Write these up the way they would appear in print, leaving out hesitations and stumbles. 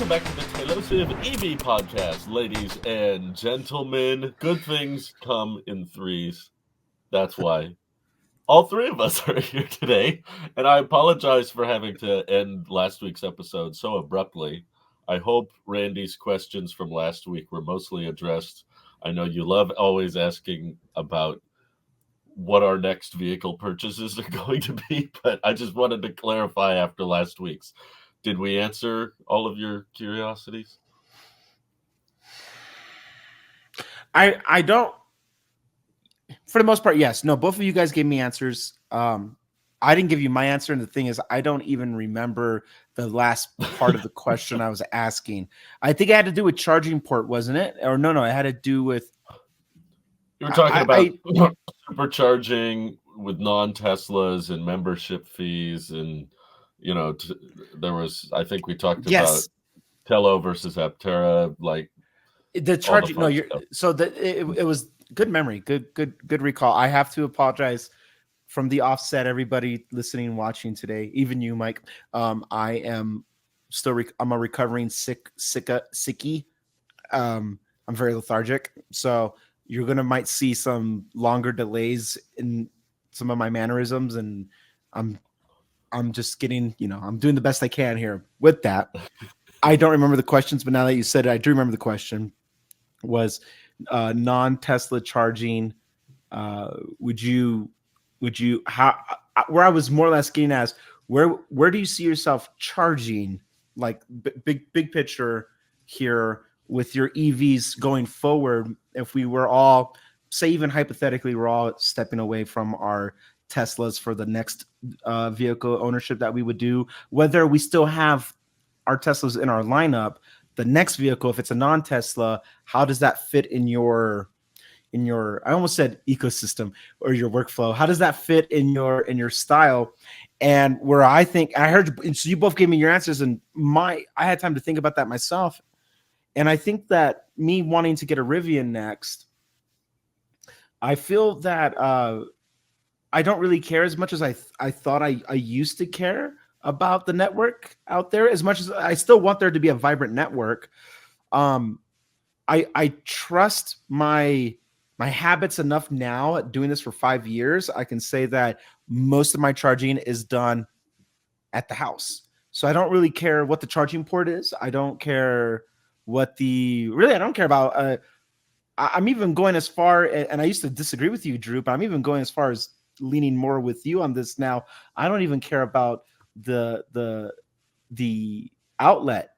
welcome back to the Tailosive EV podcast, ladies and gentlemen. Good things come in threes. That's why all three of us are here today, and I apologize for having to end last week's episode so abruptly. I hope Randy's questions from last week were mostly addressed. I know you love always asking about what our next vehicle purchases are going to be, but I just wanted to clarify after last week's. Did we answer all of your curiosities? I don't. For the most part, yes. No, both of you guys gave me answers. I didn't give you my answer, and the thing is, I don't even remember the last part of the question I was asking. I think it had to do with charging port, wasn't it? Or no, it had to do with. You were talking about supercharging with non-Teslas and membership fees, and there was. I think we talked about Tello versus Aptera, like the charging. No, you're so that it was good memory, good recall. I have to apologize from the offset, everybody listening and watching today, even you, Mike. I am still. I'm a recovering sickie. I'm very lethargic, so you're might see some longer delays in some of my mannerisms, and I'm just getting, I'm doing the best I can here with that. I don't remember the questions, but now that you said it, I do remember the question was non-Tesla charging. Would you where I was more or less getting as where do you see yourself charging, like big picture here with your EVs going forward? If we were all, say, even hypothetically, we're all stepping away from our Teslas for the next vehicle ownership that we would do, whether we still have our Teslas in our lineup, the next vehicle, if it's a non-Tesla, how does that fit in your I almost said ecosystem or your workflow? How does that fit in your style? And where I think I heard, so you both gave me your answers, and I had time to think about that myself. And I think that me wanting to get a Rivian next, I feel that I don't really care as much as I thought I used to care about the network out there, as much as I still want there to be a vibrant network. I trust my habits enough now at doing this for 5 years. I can say that most of my charging is done at the house. So I don't really care what the charging port is. I don't care I don't care about, I'm even going as far, and I used to disagree with you, Drew, but I'm even going as far as leaning more with you on this now. I don't even care about the outlet,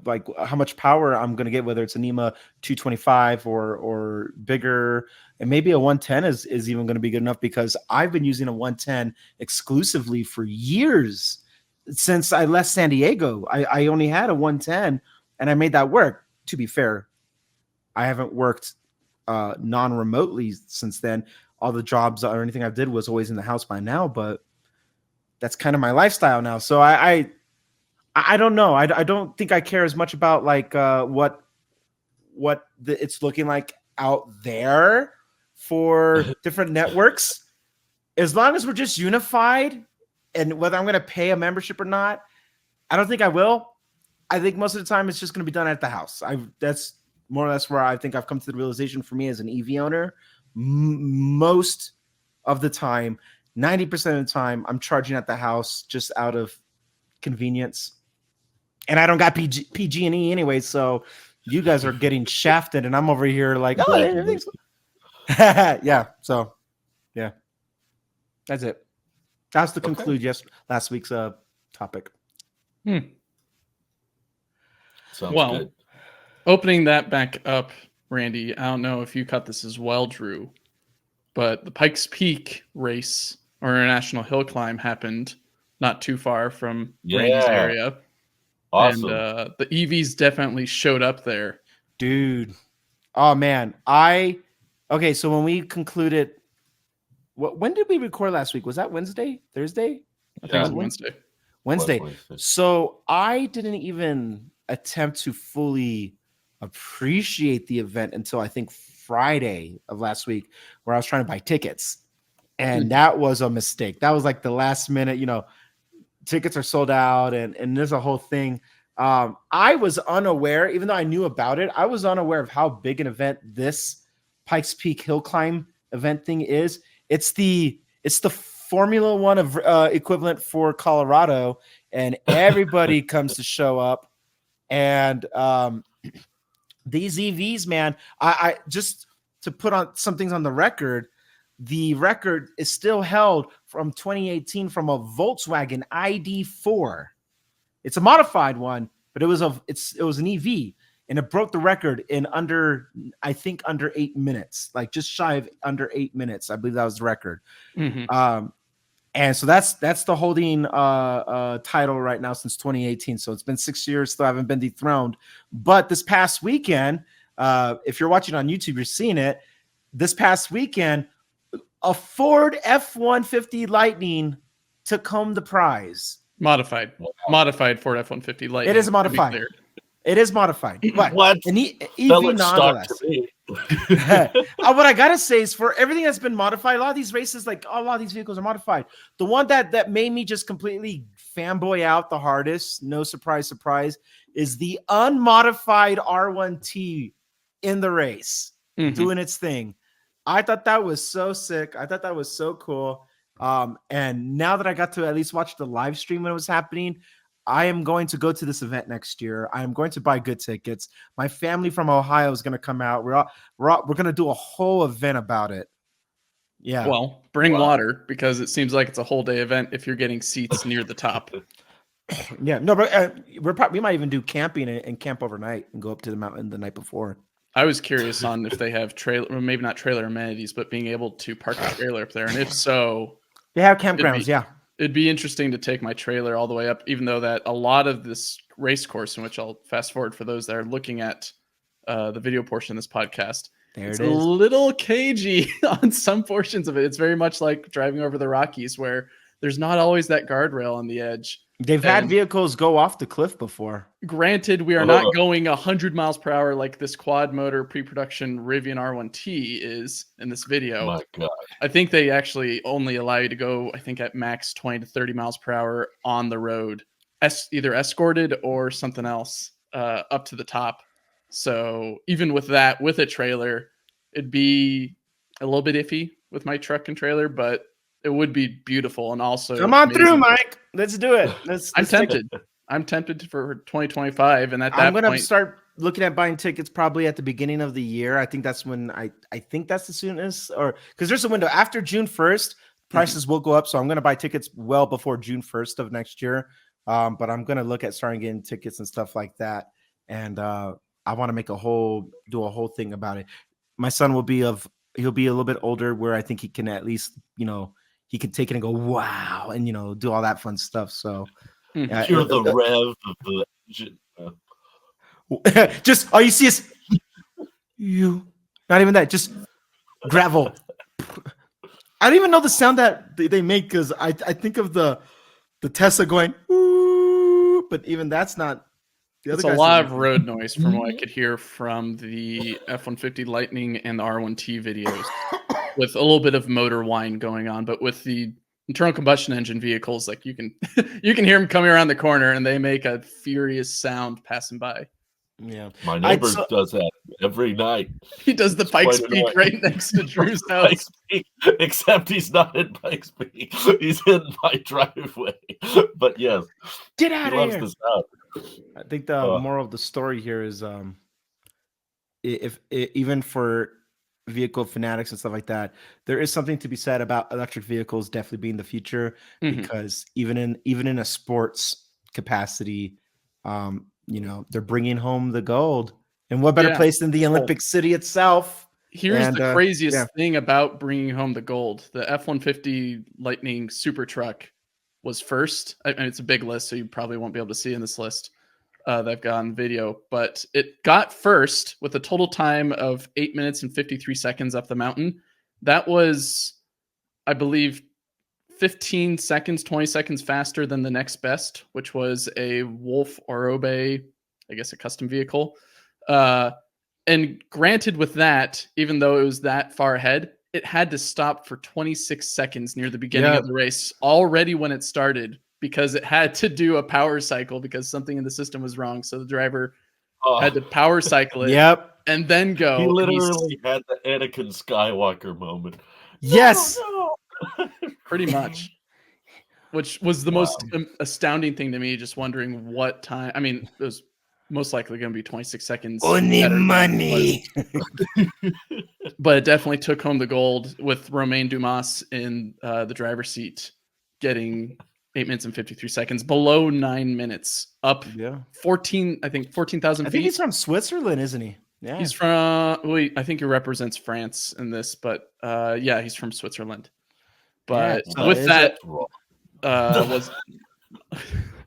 like how much power I'm going to get, whether it's a NEMA 225 or bigger, and maybe a 110 is even going to be good enough, because I've been using a 110 exclusively for years. Since I left San Diego, I only had a 110, and I made that work. To be fair, I haven't worked non-remotely since then. All the jobs or anything I did was always in the house by now, but that's kind of my lifestyle now. So I don't know. I don't think I care as much about like what it's looking like out there for different networks. As long as we're just unified, and whether I'm going to pay a membership or not, I don't think I will. I think most of the time it's just going to be done at the house. That's more or less where I think I've come to the realization for me as an EV owner. Most of the time, 90% of the time, I'm charging at the house just out of convenience. And I don't got PG&E anyway, so you guys are getting shafted, and I'm over here like, oh, everything's yeah. So, yeah, that's it. That's to conclude last week's topic. Sounds good. Opening that back up, Randy, I don't know if you caught this as well, Drew, but the Pikes Peak race or International Hill Climb happened not too far from Randy's area. Awesome. And the EVs definitely showed up there. Dude. Oh, man. Okay, so when we concluded, when did we record last week? Was that Wednesday? Thursday? I think it was Wednesday. So I didn't even attempt to fully appreciate the event until I think Friday of last week, where I was trying to buy tickets. And that was a mistake. That was like the last minute, tickets are sold out, and there's a whole thing. I was unaware, even though I knew about it, I was unaware of how big an event this Pikes Peak Hill Climb event thing is. It's the Formula One of equivalent for Colorado, and everybody comes to show up. And these EVs, man, I just to put on some things on the record. The record is still held from 2018 from a Volkswagen ID4. It's a modified one, but it was an EV, and it broke the record in under 8 minutes, like just shy of under 8 minutes. I believe that was the record. Mm-hmm. And so that's the holding title right now since 2018. So it's been 6 years, still haven't been dethroned. But this past weekend, if you're watching on YouTube, you're seeing it. This past weekend, a Ford F-150 Lightning took home the prize. Modified Ford F-150 Lightning. It is modified. It is modified. But what? An EV nonetheless. What I gotta say is, for everything that's been modified, a lot of these races, like a lot of these vehicles are modified. The one that made me just completely fanboy out the hardest, no surprise, is the unmodified R1T in the race, doing its thing. I thought that was so sick. I thought that was so cool. And now that I got to at least watch the live stream when it was happening, I am going to go to this event next year. I am going to buy good tickets. My family from Ohio is going to come out. We're going to do a whole event about it. Yeah. Well, bring water, because it seems like it's a whole day event if you're getting seats near the top. Yeah. No, but we might even do camping and camp overnight and go up to the mountain the night before. I was curious on if they have trailer, maybe not trailer amenities, but being able to park a trailer up there. And if so, they have campgrounds. It'd be interesting to take my trailer all the way up, even though that a lot of this race course, in which I'll fast forward for those that are looking at the video portion of this podcast, it's a little cagey on some portions of it. It's very much like driving over the Rockies, where there's not always that guardrail on the edge. They've had vehicles go off the cliff before. Granted, we are not going 100 miles per hour like this quad motor pre-production Rivian R1T is in this video. My God. I think they actually only allow you to go, I think, at max 20 to 30 miles per hour on the road, either escorted or something else up to the top. So even with that, with a trailer, it'd be a little bit iffy with my truck and trailer, but it would be beautiful. And also, come on through, Mike. Let's do it. I'm tempted. I'm tempted for 2025, and I'm gonna start looking at buying tickets probably at the beginning of the year. I think that's when I think that's the soonest, or because there's a window after June 1st, prices will go up. So I'm gonna buy tickets well before June 1st of next year. But I'm gonna look at starting getting tickets and stuff like that. And I want to do a whole thing about it. My son he'll be a little bit older, where I think he can at least, he can take it and go, wow, and, do all that fun stuff. So you're the rev of the engine. Just all you see is not even that, just gravel. I don't even know the sound that they make, because I think of the Tesla going, ooh, but even that's not. It's a lot of road noise from what I could hear from the F-150 Lightning and the R1T videos, with a little bit of motor whine going on. But with the internal combustion engine vehicles, like you can hear them coming around the corner, and they make a furious sound passing by. Yeah, my neighbor does that every night. He does the Pikes Peak right next to Drew's house. Except he's not in Pikes Peak. He's in my driveway. But yes, get out of here. This out. I think the moral of the story here is, if even for vehicle fanatics and stuff like that, there is something to be said about electric vehicles definitely being the future, because even in a sports capacity, they're bringing home the gold. And what better place than the Olympic City itself? Here's the craziest thing about bringing home the gold. The F-150 Lightning Super Truck was first. I mean, it's a big list, so you probably won't be able to see in this list that I've got on video, but it got first with a total time of 8 minutes and 53 seconds up the mountain. That was, I believe, 15 seconds, 20 seconds faster than the next best, which was a Wolf Orobe, I guess a custom vehicle. And granted, with that, even though it was that far ahead, it had to stop for 26 seconds near the beginning of the race. Already when it started, because it had to do a power cycle because something in the system was wrong. So the driver Oh, had to power cycle it Yep. and then go. he and literally had the Anakin Skywalker moment. Yes. No. pretty much, which was the Wow. most astounding thing to me. Just wondering what time. I mean, it was most likely going to be 26 seconds. Only better than money. but it definitely took home the gold with Romain Dumas in the driver's seat, getting 8 minutes and 53 seconds, below 9 minutes, up Yeah. 14,000 I feet. think he's from Switzerland, isn't he? Yeah. He's from. Wait, I think he represents France in this, but yeah, he's from Switzerland. But Yeah, so with is that, Wrong. was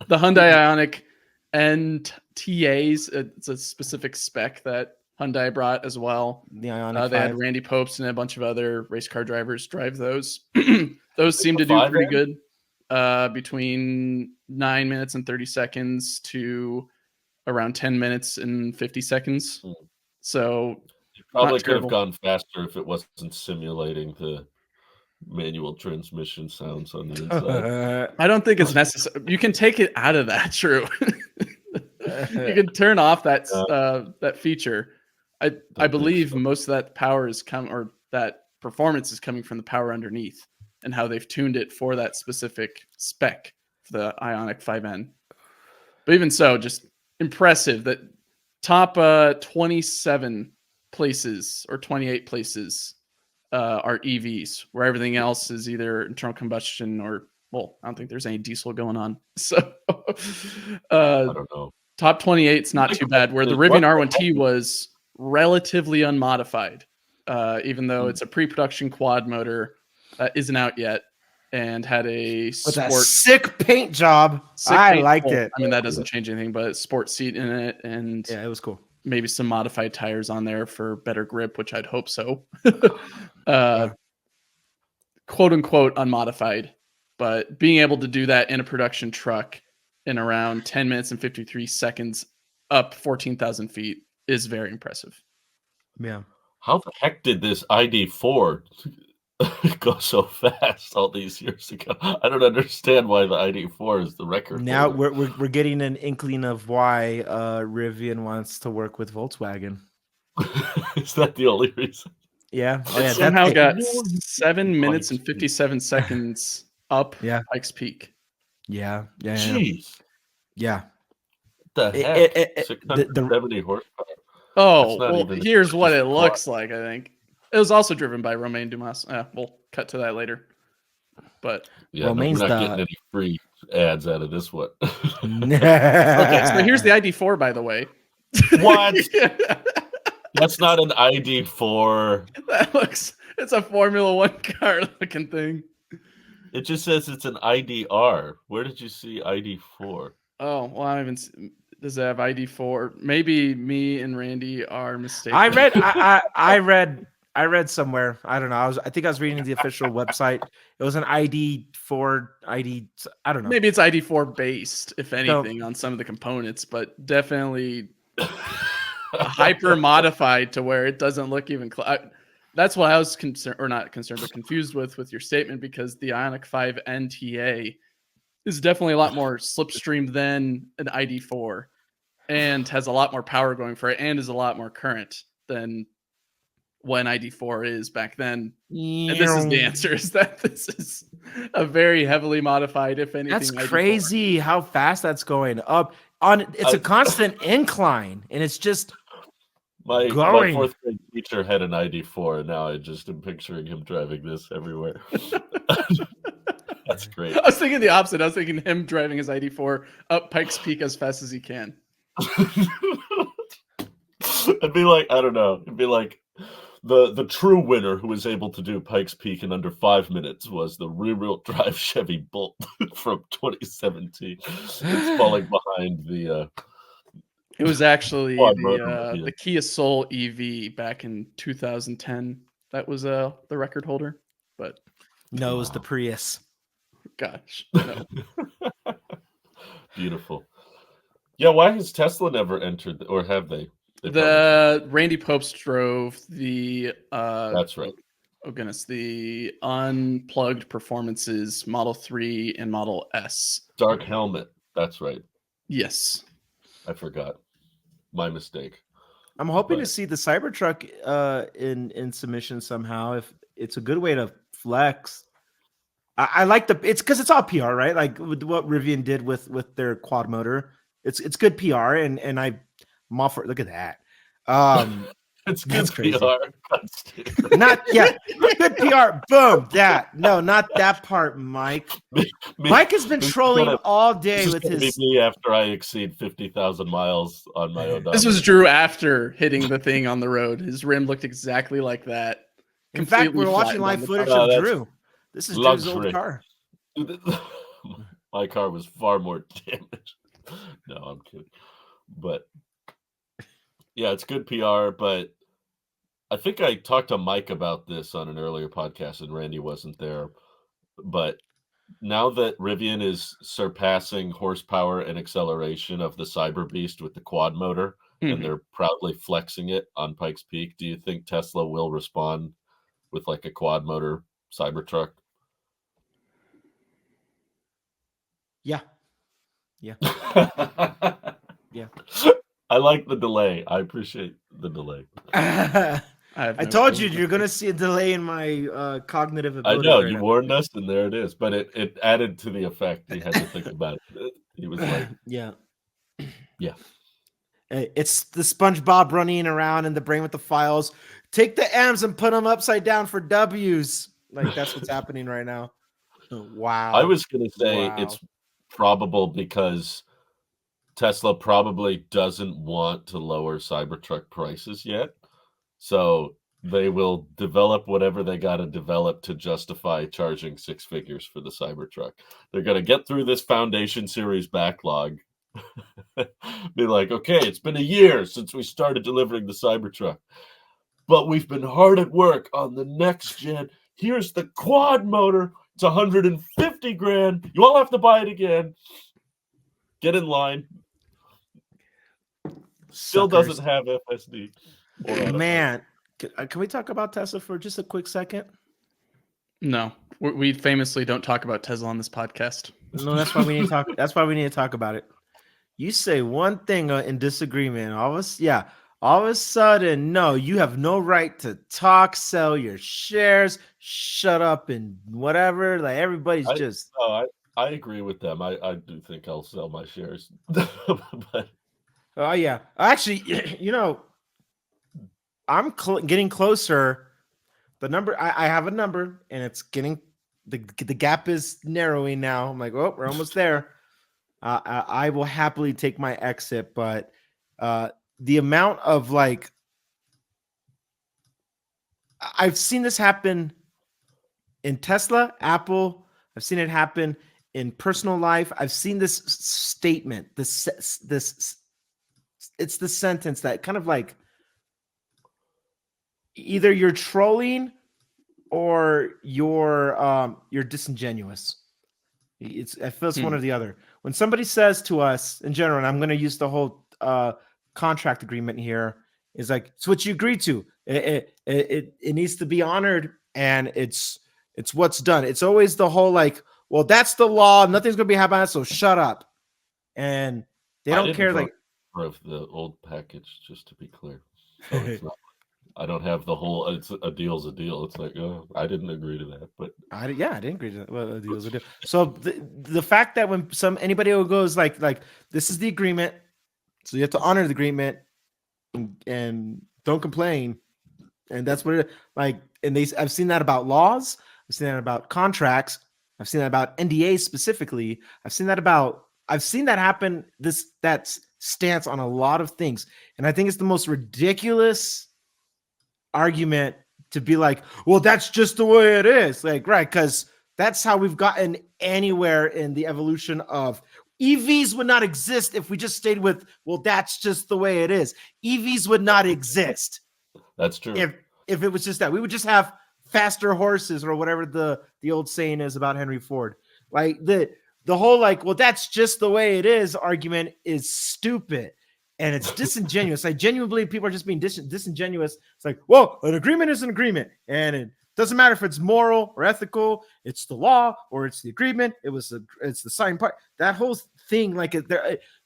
the Hyundai Ioniq NTAs. It's a specific spec that Hyundai brought as well. the Ioniq They 5. had Randy Popes and a bunch of other race car drivers drive those. Those seem to do 5 pretty then? good, between 9 minutes and 30 seconds to around 10 minutes and 50 seconds. Hmm. So It probably not could have terrible. gone faster if it wasn't simulating the manual transmission sounds on the inside. I don't think it's necessary. You can take it out of that. True. You can turn off that that feature. I think believe so. most of that power is or that performance is coming from the power underneath and how they've tuned it for that specific spec for the Ioniq 5N. But even so, just impressive that top 27 places or 28 places are EVs, where everything else is either internal combustion or, well, I don't think there's any diesel going on. So I don't know. top 28 is not too bad, where the Rivian R1T was relatively unmodified, even though it's a pre-production quad motor that isn't out yet and had a With a sport sick paint job. sick I paint- liked well, it. I mean, that doesn't change anything, but sport seat in it and Yeah, it was cool. maybe some modified tires on there for better grip, which I'd hope so. Quote unquote unmodified, but being able to do that in a production truck in around 10 minutes and 53 seconds up 14,000 feet is very impressive. Yeah. How the heck did this ID4 go so fast all these years ago? I don't understand why the ID4 is the record. Now holder. we're getting an inkling of why Rivian wants to work with Volkswagen. Is that the only reason? Yeah. Oh, It yeah. somehow got No, 7 minutes and Pikes Peak. 57 seconds up Yeah. Pikes Peak. Yeah. Yeah. Jeez. Yeah. What the It- heck? the- 670 horsepower. Oh, That's not well, even- here's what it just looks like, I think. It was also driven by Romain Dumas. We'll cut to that later. But Yeah, no, we're Romain's not the- getting any free ads out of this one. okay, so here's the ID4, by the way. What? That's not an ID4. That looks, it's a Formula One car looking thing. It just says it's an IDR. Where did you see ID4? Oh, well, I haven't. Does it have ID4? Maybe me and Randy are mistaken. I read somewhere. I don't know. I think I was reading the official website. It was an ID4 ID. I don't know. Maybe it's ID4 based, if anything, on some of the components, but definitely hyper modified to where it doesn't look even that's what I was concerned, or not concerned, but confused with your statement, because the Ioniq 5 NTA is definitely a lot more slipstream than an ID4 and has a lot more power going for it and is a lot more current than when ID4 is back then. And this is the answer, is that this is a very heavily modified, if anything. That's ID4. crazy how fast that's going up. It's a constant incline, and it's just My going. fourth grade teacher had an ID4, and now I just am picturing him driving this everywhere. That's great. I was thinking the opposite. I was thinking him driving his ID4 up Pikes Peak as fast as he can. It'd be like, I don't know. It'd be like the true winner who was able to do Pikes Peak in under 5 minutes was the rear-wheel drive Chevy Bolt from 2017. It's falling behind the. It was actually Quad motor Rivian. the Kia Soul EV back in 2010. That was the record holder. But No, it was the Prius. gosh, no. Beautiful. Yeah, why has Tesla never entered, or have they? They probably The Randy Popes drove the That's right. Oh goodness, the Unplugged Performances Model 3 and Model S. Dark helmet. That's right. Yes. I forgot. My mistake. I'm hoping to But- see the Cybertruck in submission somehow. If it's a good way to flex, I like it's because it's all PR, right? Like with what Rivian did with their quad motor. It's good PR, and I'm all for. Look at that. It's That's good crazy. PR. Not good PR. Boom. Not that part, Mike. Mike has been trolling all day with his. Me after I exceed 50,000 miles on my own. This was Drew after hitting the thing on the road. His rim looked exactly like that. In fact, Completely we're watching flattened live on the footage top. of Drew. This is Drew's old luxury. car. My car was far more damaged. No, I'm kidding. But yeah, it's good PR. But I think I talked to Mike about this on an earlier podcast, and Randy wasn't there. But now that Rivian is surpassing horsepower and acceleration of the Cyber Beast with the quad motor, and they're proudly flexing it on Pikes Peak, do you think Tesla will respond with like a quad motor Cybertruck? Yeah. Yeah. Yeah. I like the delay. I appreciate the delay. I told you you're going to see a delay in my cognitive I ability. know right you now. warned us, and there it is. But it added to the effect. He had to think about it. He was like, yeah. Yeah. It's the SpongeBob running around in the brain with the files. Take the M's and put them upside down for W's. Like that's what's happening right now. Wow. I was going to say it's probable because Tesla probably doesn't want to lower Cybertruck prices yet. So they will develop whatever they got to develop to justify charging 6 figures for the Cybertruck. They're going to get through this Foundation Series backlog. Be like, okay, it's been a year since we started delivering the Cybertruck, but we've been hard at work on the next gen. Here's the quad motor. It's 150 grand. You all have to buy it again. Get in line. Still doesn't have FSD. Man, can we talk about Tesla for just a quick second? No, we famously don't talk about Tesla on this podcast. No, that's why we need to talk. That's why we need to talk about it. You say one thing in disagreement, all of a sudden, no, you have no right to talk, sell your shares, shut up, and whatever. Like everybody's just. Oh, I agree with them. I do think I'll sell my shares. But oh yeah, actually, I'm getting closer. The number I have a number, and it's getting the gap is narrowing now. I'm like, oh, we're almost there. I will happily take my exit, but the amount of like I've seen this happen in Tesla, Apple. I've seen it happen in personal life. I've seen this statement. This it's the sentence that kind of like either you're trolling or you're disingenuous. I feel it's one or the other. When somebody says to us in general, and I'm going to use the whole contract agreement here, is like it's what you agreed to. It needs to be honored, and it's what's done. It's always the whole like, well, that's the law. Nothing's going to be happening, so shut up. And they don't care. Like of the old package, just to be clear. So it's not. I don't have the whole. It's a deal's a deal. It's like, oh, I didn't agree to that, but I didn't agree to that. Well, a deal's a deal. So the fact that when anybody who goes like this is the agreement, so you have to honor the agreement and don't complain, and that's what it like. And I've seen that about laws. I've seen that about contracts. I've seen that about NDAs specifically. I've seen that happen. That stance on a lot of things, and I think it's the most ridiculous argument to be like, well, that's just the way it is. Like, right, because that's how we've gotten anywhere in the evolution of EVs would not exist if we just stayed with, well, that's just the way it is. EVs would not exist. That's true. If it was just that, we would just have faster horses or whatever the old saying is about Henry Ford. Like the whole like, well, that's just the way it is argument is stupid. And it's disingenuous. I genuinely believe people are just being disingenuous. It's like, well, an agreement is an agreement, and Doesn't matter if it's moral or ethical, it's the law or it's the agreement. It's the signed part. That whole thing, like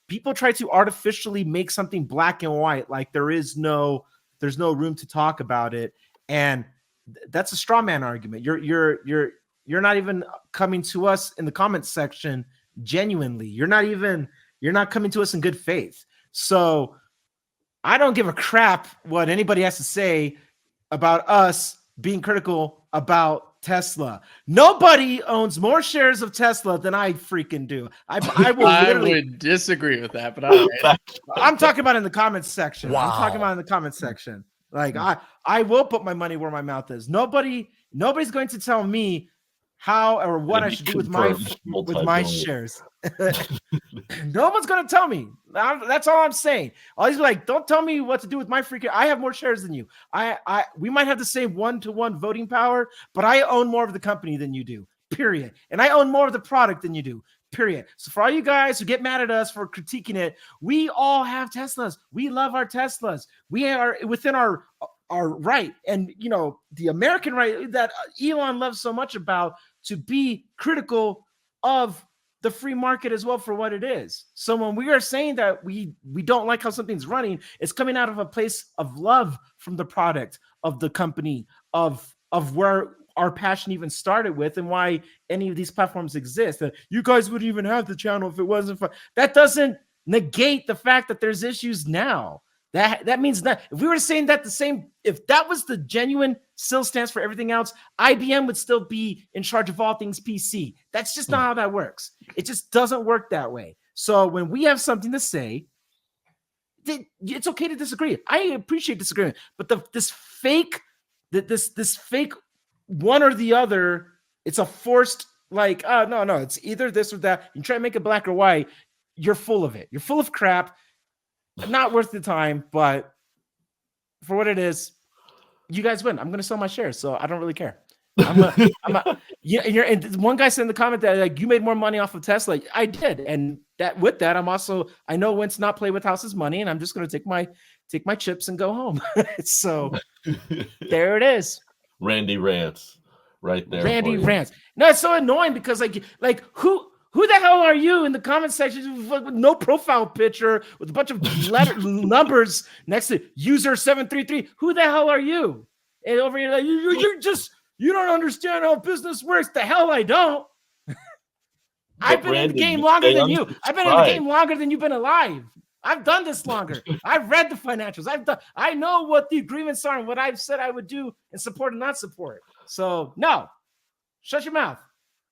people try to artificially make something black and white, like there's no room to talk about it, and that's a straw man argument. You're not even coming to us in the comments section genuinely. You're not coming to us in good faith. So I don't give a crap what anybody has to say about us being critical about Tesla. Nobody owns more shares of Tesla than I freaking do. I would disagree with that, but all right. I'm talking about in the comments section. Wow. I'm talking about in the comments section. Like I will put my money where my mouth is. Nobody's going to tell me how or what I should do with my shares. No one's going to tell me. That's all I'm saying. All these like, don't tell me what to do with my freaking. I have more shares than you. We might have the same 1-to-1 voting power, but I own more of the company than you do. Period. And I own more of the product than you do. Period. So for all you guys who get mad at us for critiquing it, we all have Teslas. We love our Teslas. We are within our right, and the American right that Elon loves so much about, to be critical of the free market as well for what it is. So when we are saying that we don't like how something's running, it's coming out of a place of love from the product, of the company, of where our passion even started with, and why any of these platforms exist. That you guys wouldn't even have the channel if it wasn't for that. Doesn't negate the fact that there's issues now. That means that if we were saying that if that was the genuine still stance for everything else, IBM would still be in charge of all things PC. That's just not how that works. It just doesn't work that way. So when we have something to say, it's okay to disagree. I appreciate disagreement, but this fake one or the other, it's a forced like, no, it's either this or that. You try to make it black or white, you're full of it. You're full of crap. Not worth the time, but for what it is, you guys win. I'm going to sell my shares, so I don't really care. And one guy said in the comment that like you made more money off of Tesla. I did, and I know when to not play with house's money, and I'm just going to take my chips and go home. So there it is. Randy rants right there. Randy rants. No, it's so annoying because like who the hell are you in the comment section with no profile picture with a bunch of numbers next to user 733? Who the hell are you? And over here, like you don't understand how business works. The hell I don't. I've been in the game longer than you. I've been in the game longer than you've been alive. I've done this longer. I've read the financials. I know what the agreements are and what I've said I would do and support and not support. So no, shut your mouth.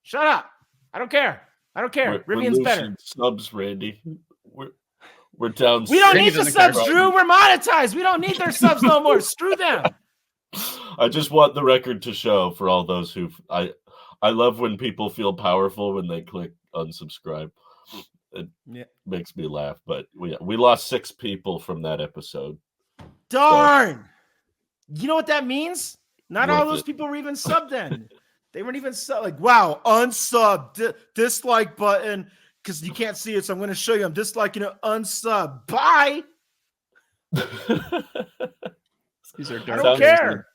Shut up. I don't care. Rivian's better. Subs, Randy. We're down. We don't need the subs, Drew. We're monetized. We don't need their subs no more. Screw them. I just want the record to show for all those who I love when people feel powerful when they click unsubscribe. It makes me laugh. But we lost 6 people from that episode. Darn. So, you know what that means? Not all those people were even subbed then. They weren't even like, wow, unsub, dislike button, because you can't see it, so I'm going to show you. I'm disliking it, unsub. Bye. These are I don't care.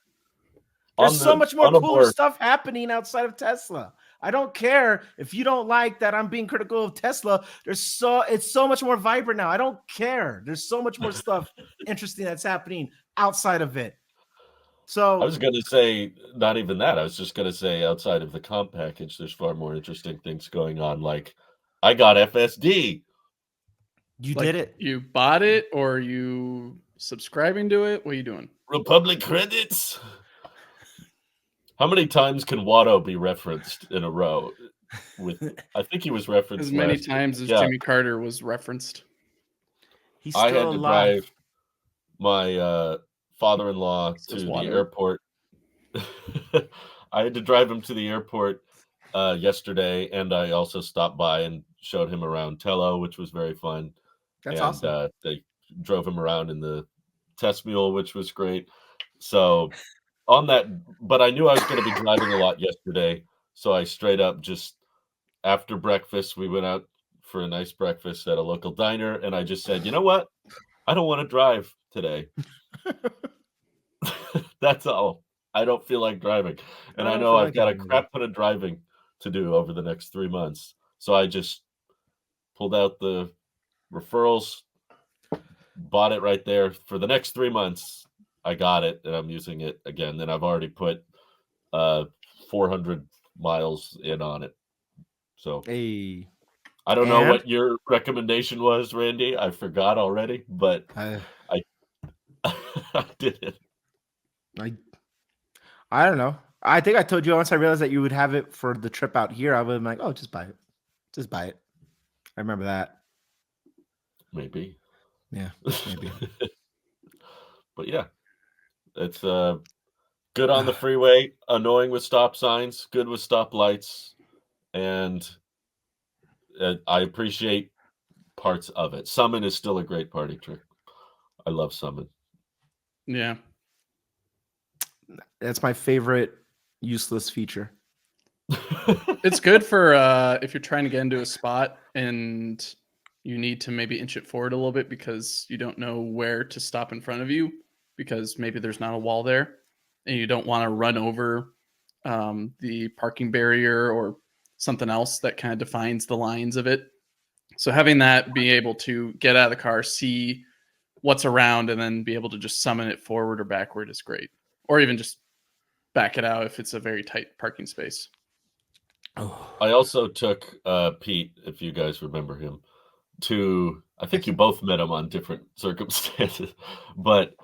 There's so much more cool stuff happening outside of Tesla. I don't care if you don't like that I'm being critical of Tesla. It's so much more vibrant now. I don't care. There's so much more stuff interesting that's happening outside of it. So I was going to say, not even that. I was just going to say, outside of the comp package, there's far more interesting things going on. Like, I got FSD. You did it. You bought it, or are you subscribing to it? What are you doing? Republic credits. How many times can Watto be referenced in a row? I think he was referenced as many times as Jimmy Carter was referenced. He's still alive. I had to drive my father-in-law to the airport. I had to drive him to the airport yesterday, and I also stopped by and showed him around Tello, which was very fun. That's awesome. They drove him around in the test mule, which was great. So on that, but I knew I was going to be driving a lot yesterday, so I straight up just after breakfast, we went out for a nice breakfast at a local diner, and I just said, you know what? I don't want to drive today. That's all. I don't feel like driving. And I don't know feel I've like got a it either. crap ton of driving to do over the next 3 months. So I just pulled out the referrals, bought it right there for the next 3 months. I got it and I'm using it again. Then I've already put 400 miles in on it. So Hey, I don't know and what your recommendation was, Randy. I forgot already, but I I did it. I don't know. I think I told you once I realized that you would have it for the trip out here. I would have been like, oh, just buy it. Just buy it. I remember that. Maybe. Yeah, maybe. But yeah, it's good on the freeway, annoying with stop signs, good with stop lights, and I appreciate parts of it. Summon is still a great party trick. I love Summon. Yeah. That's my favorite useless feature. It's good for if you're trying to get into a spot and you need to maybe inch it forward a little bit because you don't know where to stop in front of you because maybe there's not a wall there and you don't want to run over the parking barrier or something else that kind of defines the lines of it. So having that be able to get out of the car, see what's around, and then be able to just summon it forward or backward is great. Or even just back it out if it's a very tight parking space. Oh, I also took Pete, if you guys remember him, to I think you both met him on different circumstances, but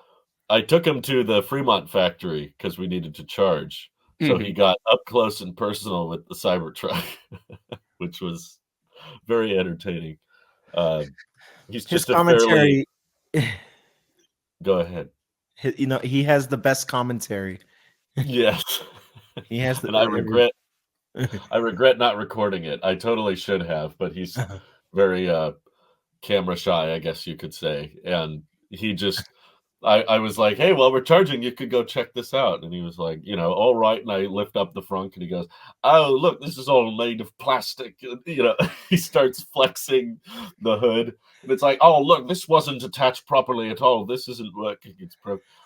I took him to the Fremont factory because we needed to charge. So he got up close and personal with the Cybertruck, which was very entertaining. He's his just a fairly. commentary. Go ahead. He has the best commentary. Yes, He has the. and I regret not recording it. I totally should have, but he's very camera shy, I guess you could say. And he just, I was like, hey, well, we're charging. You could go check this out. And he was like, all right. And I lift up the front and he goes, oh, look, this is all made of plastic. And, he starts flexing the hood. And it's like, oh, look, this wasn't attached properly at all. This isn't working.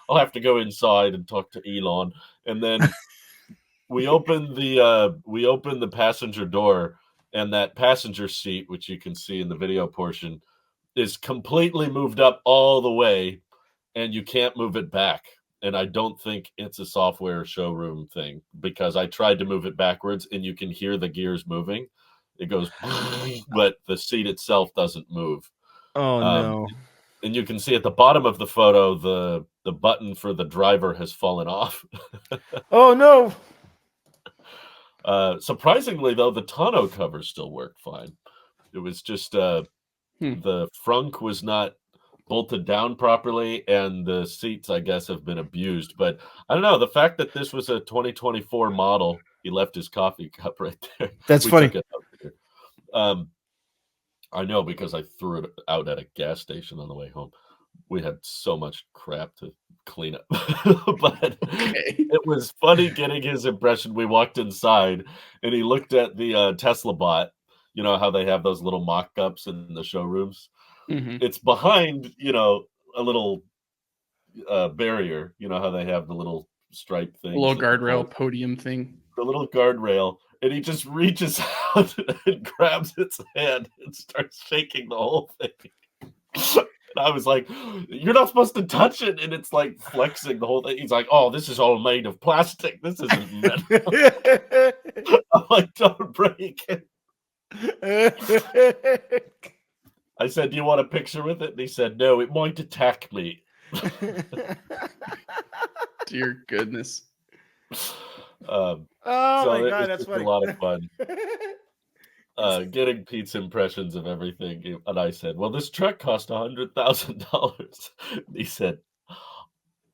I'll have to go inside and talk to Elon. And then we opened the passenger door, and that passenger seat, which you can see in the video portion, is completely moved up all the way, and you can't move it back. And I don't think it's a software showroom thing because I tried to move it backwards, and you can hear the gears moving. It goes, but the seat itself doesn't move. Oh no! And you can see at the bottom of the photo, the button for the driver has fallen off. Oh no! Surprisingly, though, the tonneau cover still worked fine. It was just the frunk was not bolted down properly, and the seats, I guess, have been abused. But I don't know. The fact that this was a 2024 model, he left his coffee cup right there. That's funny. Took it out here. I know because I threw it out at a gas station on the way home. We had so much crap to clean up. But it was funny getting his impression. We walked inside and he looked at the Tesla bot. You know how they have those little mock-ups in the showrooms? It's behind, a little barrier. You know how they have the little stripe thing? A little guardrail podium thing. The little guardrail. And he just reaches out and grabs its hand and starts shaking the whole thing. And I was like, you're not supposed to touch it. And it's like flexing the whole thing. He's like, oh, this is all made of plastic. This isn't metal. I'm like, don't break it. I said, do you want a picture with it? And he said, no, it might attack me. Dear goodness. Oh my God, that's funny. A lot of fun. Getting Pete's impressions of everything. And I said, well, this truck cost $100,000. He said,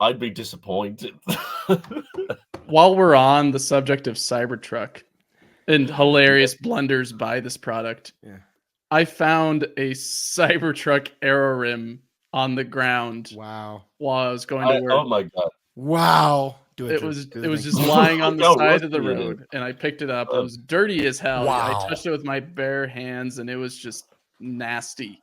I'd be disappointed. While we're on the subject of Cybertruck and hilarious blunders by this product, I found a Cybertruck Aero Rim on the ground. Wow. While I was going to work. Oh my God. Wow. It was just lying on the side of the road, and I picked it up. It was dirty as hell. Wow. I touched it with my bare hands, and it was just nasty.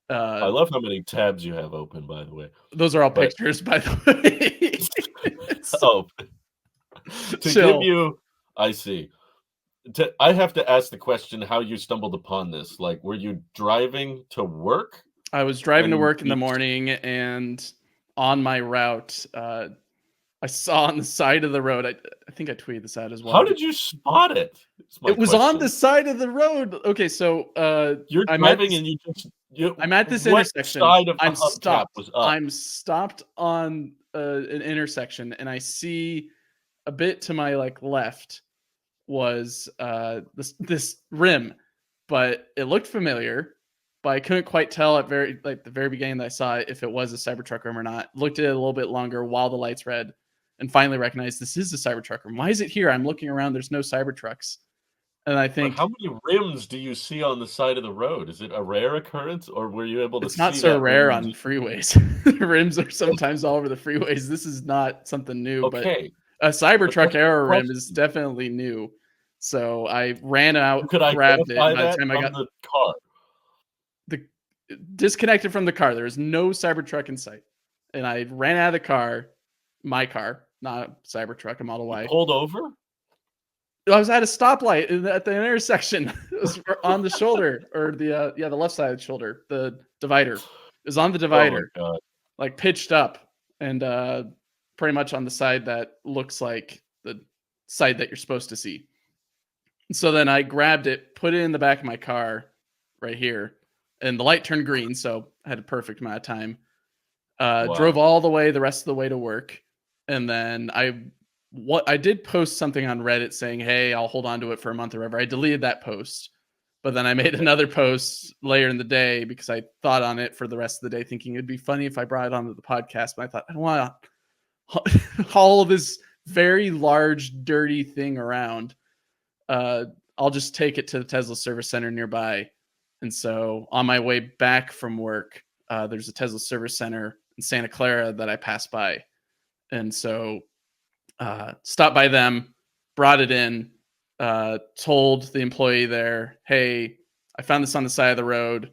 I love how many tabs you have open, by the way. Those are all pictures, by the way. To Chill. give you, I see. I have to ask the question how you stumbled upon this. Like, were you driving to work? I was driving to And work in the you- morning, and on my route, I saw on the side of the road. I think I tweeted this out as well. How did you spot it? It's my It was on question. the side of the road. Okay, so You're I'm at driving this, and you just you. I'm at this What intersection. side of the I'm hubcap stopped. was up? I'm stopped on an intersection, and I see a bit to my left was this rim, but it looked familiar. But I couldn't quite tell at the very beginning that I saw it if it was a Cybertruck Rim or not. Looked at it a little bit longer while the lights red, and finally recognized this is the Cybertruck Rim. Why is it here? I'm looking around. There's no Cybertrucks, and I But think how many rims do you see on the side of the road? Is it a rare occurrence, or were you able to it's not see so that rare rim? on freeways. The rims are sometimes all over the freeways. This is not something new, but Okay, a Cybertruck that's the Arrow Rim is question. definitely new. So I ran out, You could grabbed it, identify and by the that time I from got the car. disconnected from the car, there was no Cybertruck in sight. And I ran out of the car, my car, not a Cybertruck, a Model You Y. pulled over? I was at a stoplight at the intersection. It was on the shoulder, or the left side of the shoulder, the divider. It was on the Oh my divider, god! like pitched up, and pretty much on the side that looks like the side that you're supposed to see. So then I grabbed it, put it in the back of my car right here, and the light turned green, so I had a perfect amount of time. Drove Wow. all the way, the rest of the way to work, and then I did post something on Reddit saying, "Hey, I'll hold on to it for a month or whatever." I deleted that post, but then I made another post later in the day because I thought on it for the rest of the day, thinking it'd be funny if I brought it onto the podcast. But I thought I don't want to haul this very large, dirty thing around. I'll just take it to the Tesla service center nearby. And so on my way back from work, there's a Tesla service center in Santa Clara that I passed by. And so stopped by them, brought it in, told the employee there, "Hey, I found this on the side of the road.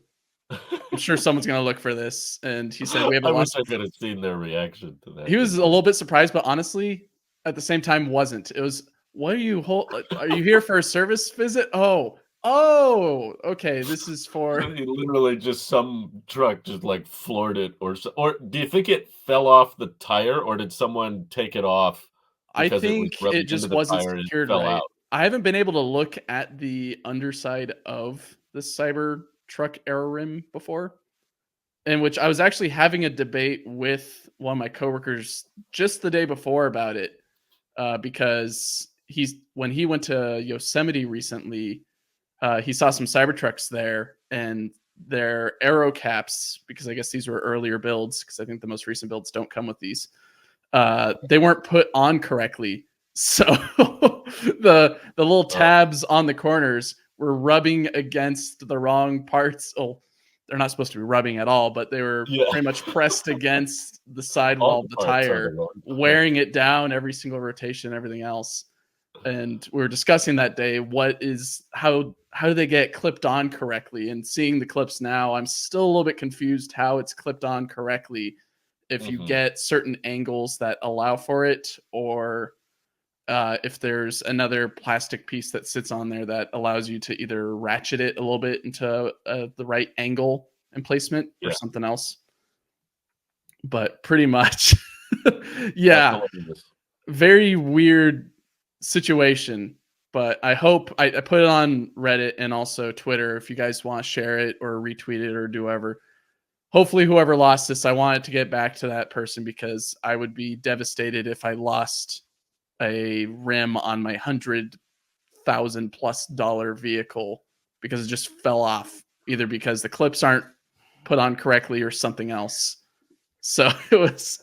I'm sure someone's going to look for this." And he said, "We haven't I wish lost." I could have seen their reaction to that. He was a little bit surprised, but honestly, at the same time, wasn't. It was, "What are you? Are you here for a service visit?" Oh, okay. This is for. He literally just some truck just like floored it, or do you think it fell off the tire, or did someone take it off I because it was think rubbing it into just the wasn't tire and it secured fell right. out? I haven't been able to look at the underside of the Cybertruck Arrow Rim before, in which I was actually having a debate with one of my coworkers just the day before about it, because when he went to Yosemite recently, he saw some Cybertrucks there, and their arrow caps, because I guess these were earlier builds, because I think the most recent builds don't come with these. They weren't put on correctly, so the little tabs on the corners were rubbing against the wrong parts. Oh, they're not supposed to be rubbing at all, but they were pretty much pressed against the sidewall of the tire, wearing it down every single rotation, everything else. And we were discussing that day how do they get clipped on correctly? And seeing the clips now, I'm still a little bit confused how it's clipped on correctly. If you get certain angles that allow for it, or if there's another plastic piece that sits on there that allows you to either ratchet it a little bit into the right angle and placement, or something else. But pretty much, yeah, very weird situation. But I hope I put it on Reddit and also Twitter. If you guys want to share it or retweet it or do whatever, hopefully whoever lost this, I want it to get back to that person, because I would be devastated if I lost a rim on my $100,000+ vehicle because it just fell off, either because the clips aren't put on correctly or something else. So it was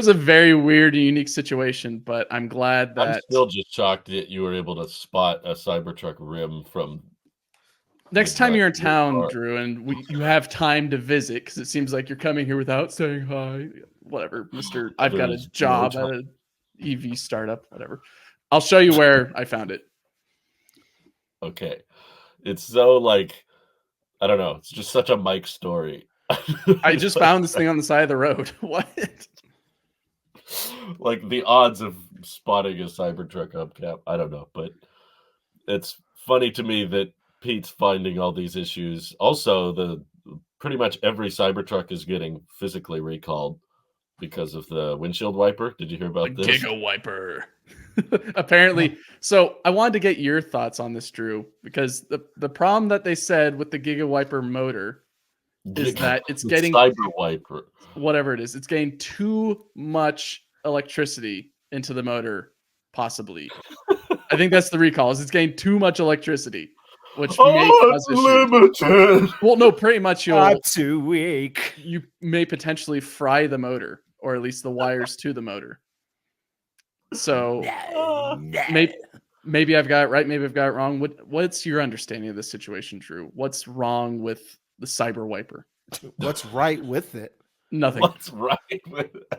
a very weird and unique situation, but I'm glad that I'm still just shocked that you were able to spot a Cybertruck Rim from. Next time you're in town, Drew, and you have time to visit, because it seems like you're coming here without saying hi. Whatever, Mister. I've got a job at an EV startup. Whatever. I'll show you where I found it. Okay, it's so I don't know. It's just such a Mike story. I just found this thing on the side of the road. What? Like the odds of spotting a Cybertruck hubcap. I don't know, but it's funny to me that Pete's finding all these issues. Also, pretty much every Cybertruck is getting physically recalled because of the windshield wiper. Did you hear The about this? Giga Wiper. Apparently. So I wanted to get your thoughts on this, Drew, because the problem that they said with the Giga Wiper motor is that it's getting Cyber wiper. whatever it is, it's getting too much electricity into the motor, possibly. I think that's the recall. Is it's getting too much electricity, which may cause issues. Unlimited. Well, no, pretty much Not too weak. you may potentially fry the motor, or at least the wires to the motor. So maybe I've got it right, maybe I've got it wrong. What's your understanding of this situation, Drew? What's wrong with the Cyber Wiper? What's right with it? Nothing. What's right with it?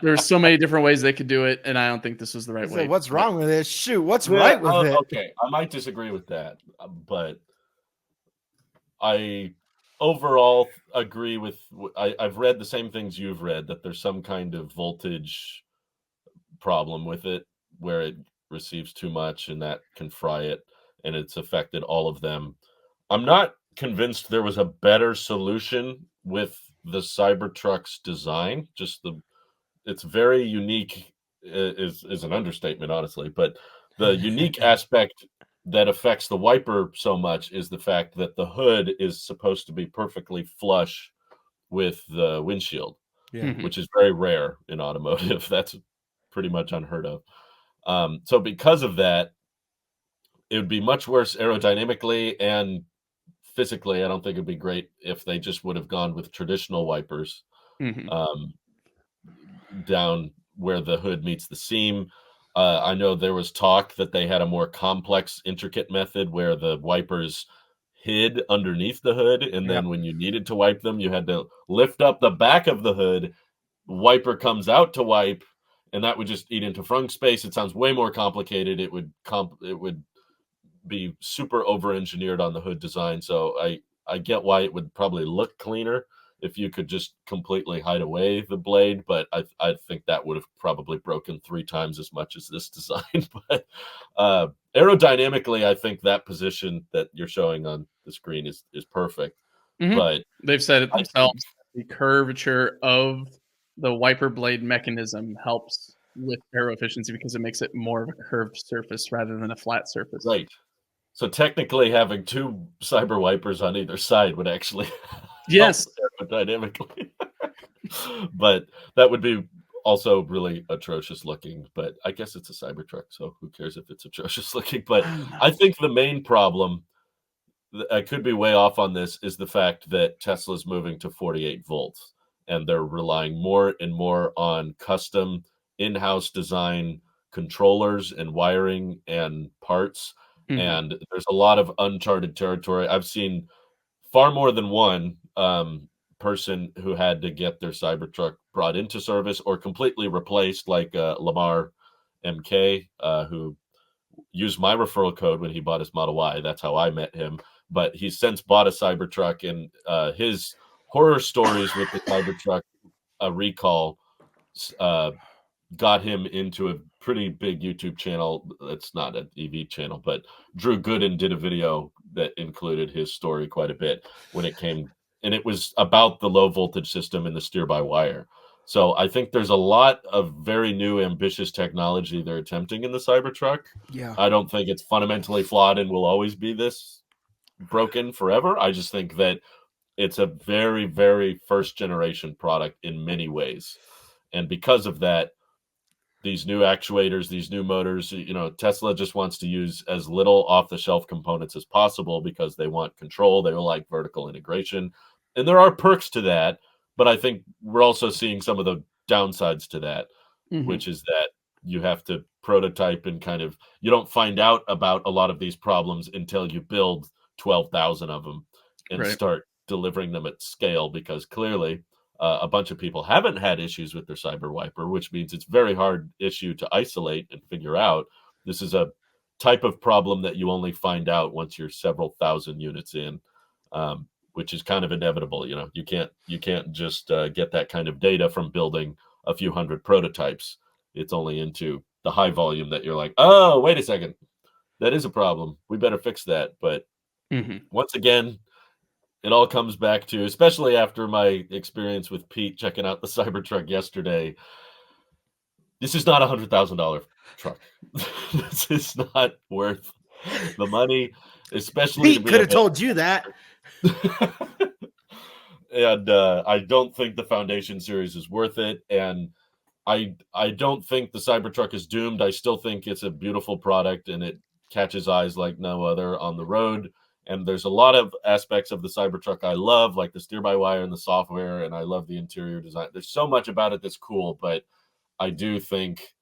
There's so many different ways they could do it, and I don't think this was the right So way. what's wrong with it? Shoot, what's right with it? Okay, I might disagree with that, but I overall agree with. I've read the same things you've read, that there's some kind of voltage problem with it where it receives too much and that can fry it, and it's affected all of them. I'm not convinced there was a better solution with the Cybertruck's design. It's very unique is an understatement, honestly, but the unique aspect that affects the wiper so much is the fact that the hood is supposed to be perfectly flush with the windshield, which is very rare in automotive. That's pretty much unheard of. So because of that, it would be much worse aerodynamically and physically. I don't think it'd be great if they just would have gone with traditional wipers down where the hood meets the seam. I know there was talk that they had a more complex, intricate method where the wipers hid underneath the hood, and then when you needed to wipe them, you had to lift up the back of the hood. Wiper comes out to wipe, and that would just eat into front space. It sounds way more complicated. It would be super over-engineered on the hood design. So I get why it would probably look cleaner if you could just completely hide away the blade, but I think that would have probably broken 3 times as much as this design. But aerodynamically, I think that position that you're showing on the screen is perfect. But they've said it themselves. The curvature of the wiper blade mechanism helps with aero efficiency because it makes it more of a curved surface rather than a flat surface. Right. So technically, having 2 cyber wipers on either side would actually yes aerodynamically. But that would be also really atrocious looking. But I guess it's a Cybertruck, so who cares if it's atrocious looking? But I think the main problem, I could be way off on this, is the fact that Tesla's moving to 48 volts, and they're relying more and more on custom in-house design controllers and wiring and parts. And there's a lot of uncharted territory. I've seen far more than one person who had to get their Cybertruck brought into service or completely replaced, like Lamar MK, who used my referral code when he bought his Model Y. That's how I met him. But he's since bought a Cybertruck, and his horror stories with the Cybertruck recall got him into a pretty big YouTube channel. It's not an EV channel, but Drew Gooden did a video that included his story quite a bit when it came, and it was about the low voltage system and the steer-by-wire. So I think there's a lot of very new, ambitious technology they're attempting in the Cybertruck. Yeah. I don't think it's fundamentally flawed and will always be this broken forever. I just think that it's a very, very first-generation product in many ways. And because of that, these new actuators, these new motors, Tesla just wants to use as little off-the-shelf components as possible because they want control. They like vertical integration. And there are perks to that, but I think we're also seeing some of the downsides to that, which is that you have to prototype and you don't find out about a lot of these problems until you build 12,000 of them and start delivering them at scale, because clearly a bunch of people haven't had issues with their Cyber Wiper, which means it's very hard issue to isolate and figure out. This is a type of problem that you only find out once you're several thousand units in, which is kind of inevitable. You can't just get that kind of data from building a few hundred prototypes. It's only into the high volume that you're like, oh, wait a second, that is a problem. We better fix that. But once again, it all comes back to, especially after my experience with Pete checking out the Cybertruck yesterday, this is not $100,000 truck. This is not worth the money, especially to Pete be could have told you that. And I don't think the Foundation series is worth it. And I don't think the Cybertruck is doomed. I still think it's a beautiful product and it catches eyes like no other on the road. And there's a lot of aspects of the Cybertruck I love, like the steer-by-wire and the software, and I love the interior design. There's so much about it that's cool, but I do think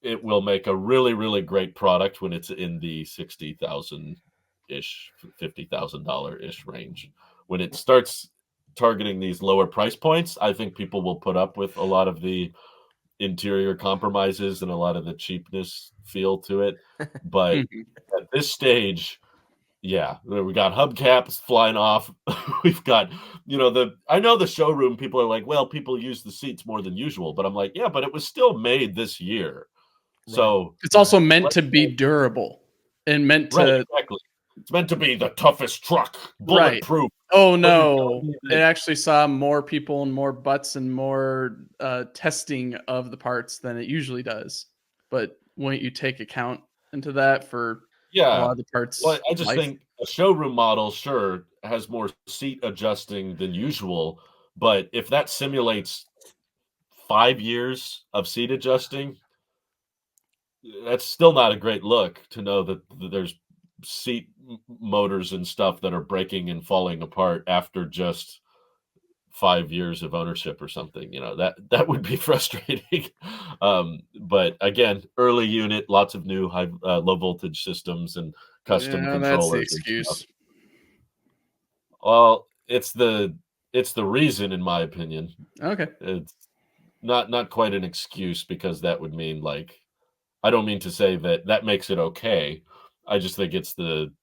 it will make a really, really great product when it's in the $60,000-ish, $50,000-ish range. When it starts targeting these lower price points, I think people will put up with a lot of the interior compromises and a lot of the cheapness feel to it. But at this stage, yeah, we got hubcaps flying off. We've got, I know the showroom people are like, well, people use the seats more than usual, but I'm like, yeah, but it was still made this year. Right. So it's also meant to be durable and meant to. Right, exactly. It's meant to be the toughest truck, bulletproof. Right. Oh no! It actually saw more people and more butts and more testing of the parts than it usually does. But wouldn't you take account into that for a lot of the parts? Well, I just think a showroom model, sure, has more seat adjusting than usual. But if that simulates 5 years of seat adjusting, that's still not a great look to know that there's seat motors and stuff that are breaking and falling apart after just 5 years of ownership or something. That would be frustrating. But again, early unit, lots of new high low voltage systems and custom controllers. That's the excuse. Well, it's the reason, in my opinion. Okay. It's not quite an excuse, because that would mean, like, I don't mean to say that makes it okay. I just think it's the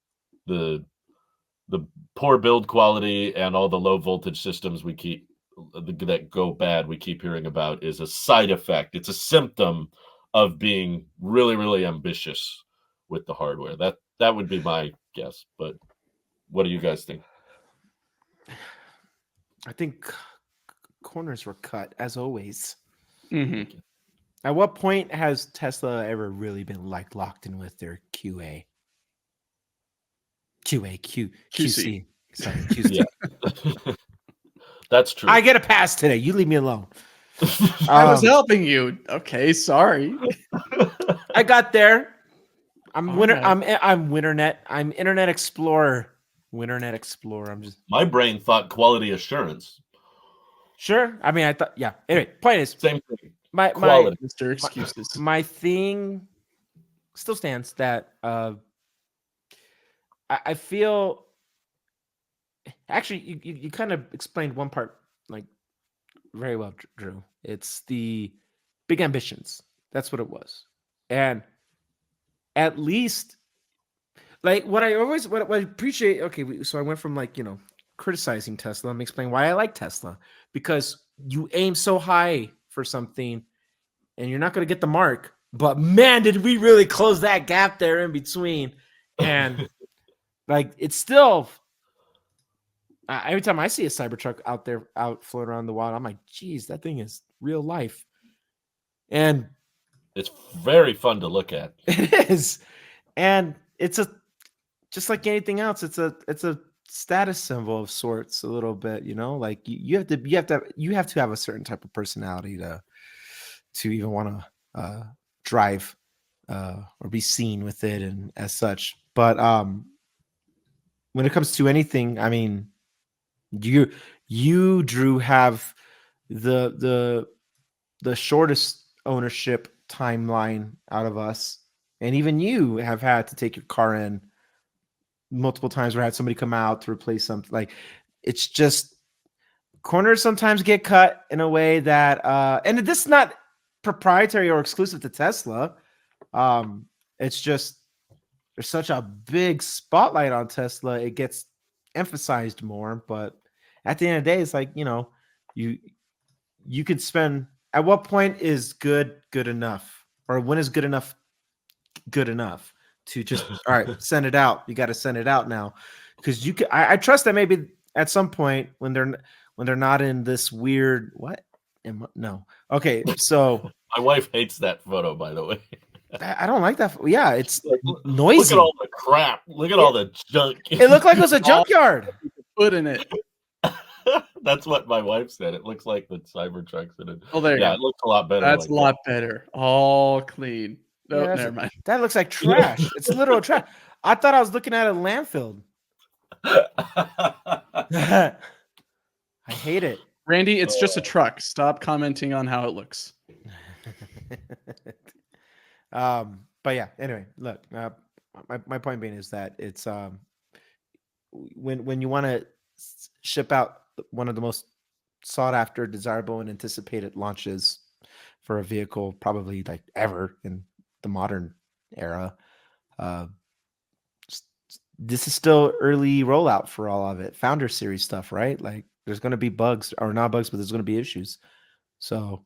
poor build quality and all the low voltage systems that go bad we keep hearing about is a side effect. It's a symptom of being really, really ambitious with the hardware. That would be my guess. But what do you guys think? I think corners were cut, as always. Mm-hmm. At what point has Tesla ever really been locked in with their QC. Sorry, QC. Yeah. That's true. I get a pass today. You leave me alone. I was helping you. Okay, sorry. I got there. I'm All right. I'm Winternet. I'm Internet Explorer. Winternet Explorer. I'm just. My brain thought quality assurance. Sure. I mean, I thought. Yeah. Anyway, point is, Same thing. my Mr. Excuses. my thing still stands that I feel. Actually, you kind of explained one part like very well, Drew. It's the big ambitions. That's what it was, and at least like what I appreciate. Okay, so I went from criticizing Tesla. Let me explain why I like Tesla, because you aim so high for something, and you're not going to get the mark. But man, did we really close that gap there in between? And like it's still. Every time I see a Cybertruck out floating around the wild, I'm like, geez, that thing is real life. And it's very fun to look at. It is. And it's just like anything else, it's a status symbol of sorts, a little bit, like you have to have a certain type of personality to even want to drive or be seen with it and as such. But when it comes to anything, I mean, you Drew have the shortest ownership timeline out of us, and even you have had to take your car in multiple times or had somebody come out to replace something. Like, it's just corners sometimes get cut in a way that and this is not proprietary or exclusive to Tesla. It's just there's such a big spotlight on Tesla, it gets emphasized more. But at the end of the day, it's like, you could spend, at what point is good enough, or when is good enough to just all right, send it out. You got to send it out now, because you can. I trust that maybe at some point when they're not in this weird no. Okay, so My wife hates that photo, by the way. I don't like that. Yeah, it's Look noisy. at all the crap. Look at all the junk. It looked like it was a junkyard. Put in it. That's what my wife said. It looks like the Cybertruck's in it. Oh, there you Yeah, go. it looks a lot better. That's like a lot better. All clean. No, Yeah, never mind. That looks like trash. It's literal trash. I thought I was looking at a landfill. that. I hate it. Randy, it's just a truck. Stop commenting on how it looks. But yeah, anyway, look, my point being is that it's when you want to ship out one of the most sought after, desirable, and anticipated launches for a vehicle, probably like ever in the modern era, this is still early rollout for all of it. Founder series stuff, right? Like there's going to be bugs, or not bugs, but there's going to be issues. So,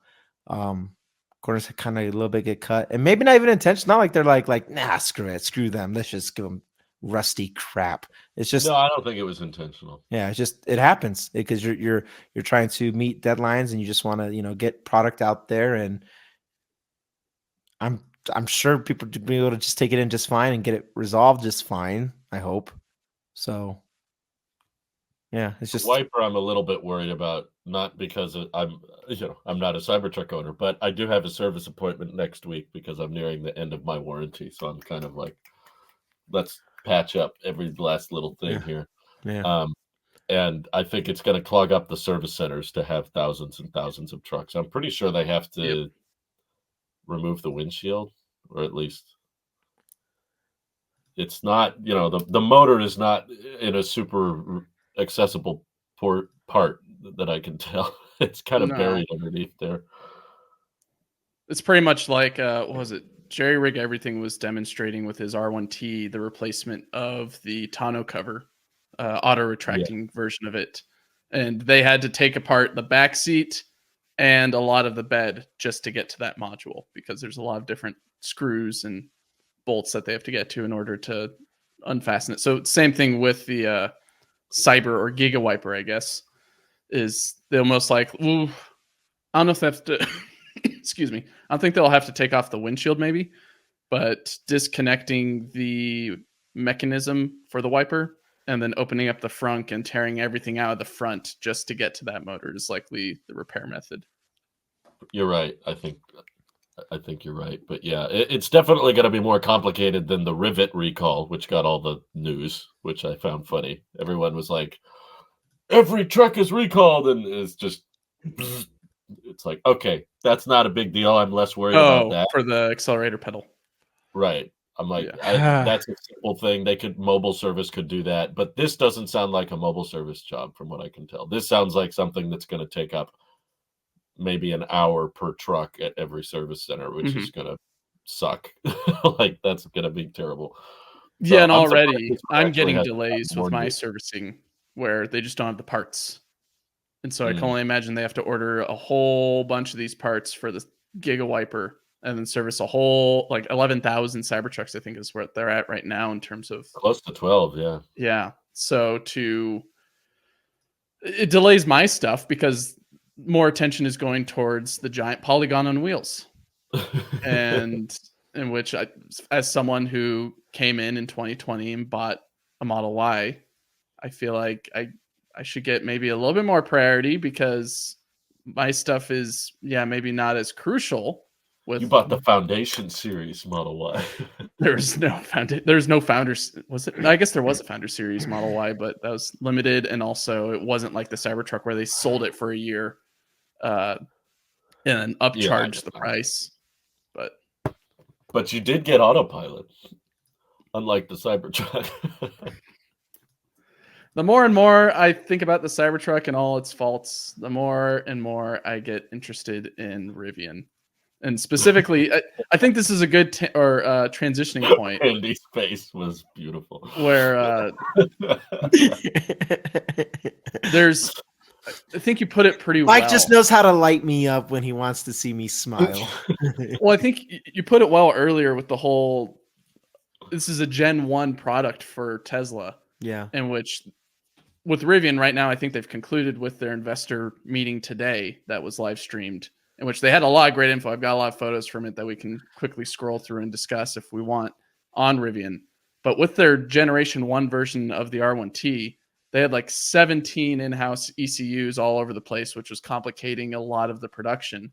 corners kind of a little bit get cut, and maybe not even intentional. Not like they're like, nah, screw it, screw them. Let's just give them rusty crap. It's just No, I don't think it was intentional. Yeah, it happens because you're trying to meet deadlines and you just want to get product out there, and I'm sure people to be able to just take it in just fine and get it resolved just fine. I hope so. Yeah, it's just Wiper. I'm a little bit worried about, not because I'm not a Cybertruck owner, but I do have a service appointment next week because I'm nearing the end of my warranty. So I'm kind of like, let's patch up every last little thing here. Yeah. And I think it's going to clog up the service centers to have thousands and thousands of trucks. I'm pretty sure they have to remove the windshield, or at least it's not, the motor is not in a super accessible part that I can tell. It's kind of buried underneath there. It's pretty much like, what was it? Jerry Rig Everything was demonstrating with his R1T the replacement of the tonneau cover, auto retracting version of it. And they had to take apart the back seat and a lot of the bed just to get to that module, because there's a lot of different screws and bolts that they have to get to in order to unfasten it. So same thing with the Cyber or Giga Wiper, I guess, is they'll most likely, I don't know if they have to, excuse me, I don't think they'll have to take off the windshield maybe, but disconnecting the mechanism for the wiper and then opening up the frunk and tearing everything out of the front just to get to that motor is likely the repair method. You're right. I think you're right. But yeah, it's definitely going to be more complicated than the Rivet recall, which got all the news, which I found funny. Everyone was like, every truck is recalled, and it's just, it's like, okay, that's not a big deal. I'm less worried about that. For the accelerator pedal. Right. I'm like, that's a simple thing. Mobile service could do that. But this doesn't sound like a mobile service job from what I can tell. This sounds like something that's going to take up maybe an hour per truck at every service center, which is going to suck. Like, that's going to be terrible. So and already I'm getting delays with my servicing where they just don't have the parts. And so I can only imagine they have to order a whole bunch of these parts for the Giga Wiper and then service a whole, like 11,000 Cybertrucks, I think is where they're at right now in terms of close to 12. Yeah. Yeah. So it delays my stuff because more attention is going towards the giant polygon on wheels. And in which as someone who came in 2020 and bought a Model Y, I feel like I should get maybe a little bit more priority because my stuff is, maybe not as crucial. You bought the Foundation Series Model Y. There's no Founders. Was it? I guess there was a Founder Series Model Y, but that was limited, and also it wasn't like the Cybertruck where they sold it for a year, and then upcharged the price. But you did get autopilot, unlike the Cybertruck. The more and more I think about the Cybertruck and all its faults, the more and more I get interested in Rivian. And specifically, I think this is a good transitioning point. Andy's face was beautiful. Where think you put it pretty Mike well. just knows how to light me up when he wants to see me smile. Well, I think you put it well earlier with the whole. This is a Gen 1 product for Tesla, Yeah. in which with Rivian right now, I think they've concluded with their investor meeting today that was live streamed, in which they had a lot of great info. I've got a lot of photos from it that we can quickly scroll through and discuss if we want on Rivian. But with their Generation 1 version of the R1T, they had like 17 in-house ECUs all over the place, which was complicating a lot of the production.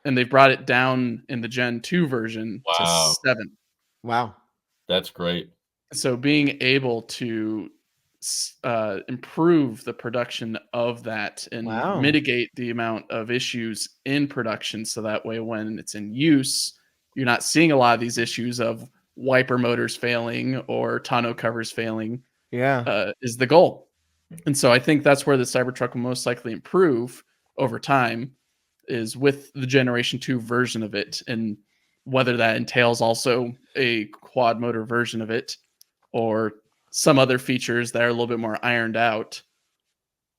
And they've brought it down in the Gen 2 version to Wow. 7. Wow. That's great. So being able to improve the production of that and Wow. mitigate the amount of issues in production, so that way when it's in use, you're not seeing a lot of these issues of wiper motors failing or tonneau covers failing, Yeah. is the goal. And so I think that's where the Cybertruck will most likely improve over time, is with the Generation 2 version of it, and whether that entails also a quad motor version of it or some other features that are a little bit more ironed out.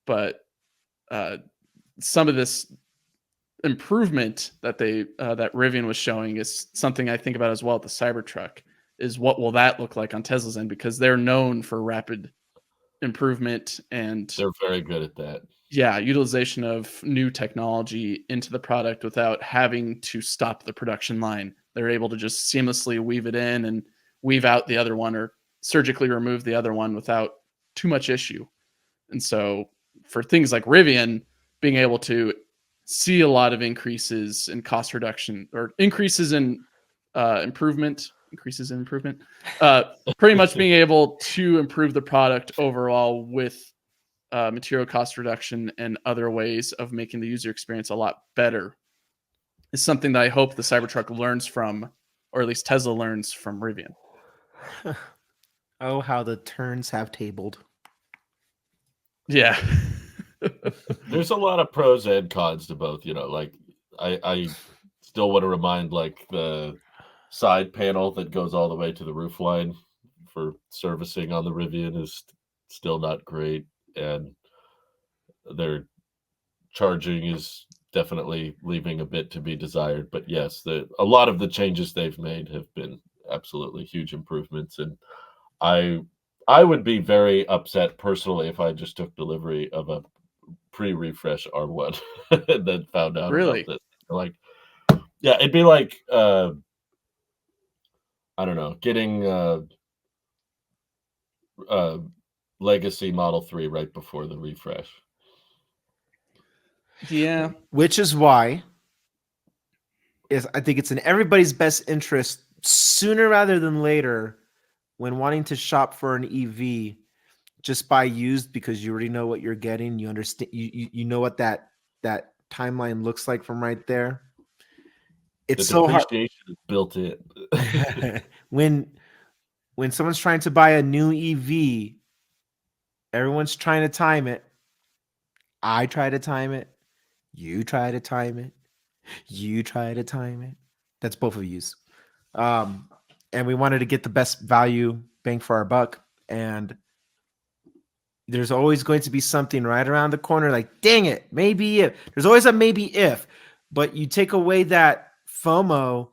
But some of this improvement that that Rivian was showing is something I think about as well at the Cybertruck, is what will that look like on Tesla's end, because they're known for rapid improvement and They're very good at that. yeah, utilization of new technology into the product without having to stop the production line. They're able to just seamlessly weave it in and weave out the other one, or surgically remove the other one without too much issue. And so for things like Rivian, being able to see a lot of increases in cost reduction, or increases in improvement, pretty much being able to improve the product overall with material cost reduction and other ways of making the user experience a lot better, is something that I hope the Cybertruck learns from, or at least Tesla learns from Rivian. Oh, how the turns have tabled. Yeah. There's a lot of pros and cons to both. Like I still want to remind, like, the side panel that goes all the way to the roof line for servicing on the Rivian is still not great, and their charging is definitely leaving a bit to be desired. But yes, a lot of the changes they've made have been absolutely huge improvements, and I would be very upset personally if I just took delivery of a pre-refresh R1 and then found out Really? about this. Like, yeah, it'd be like I don't know, getting Legacy Model 3 right before the refresh. Yeah. Which is why I think it's in everybody's best interest, sooner rather than later, when wanting to shop for an EV, just buy used, because you already know what you're getting. You understand, you know what that timeline looks like from right there. It's The so hard depreciation is built in. when someone's trying to buy a new EV, everyone's trying to time it. I try to time it. You try to time it. You try to time it. That's both of yous. And we wanted to get the best value bang for our buck. And there's always going to be something right around the corner, like, dang it, maybe if. There's always a maybe if. But you take away that FOMO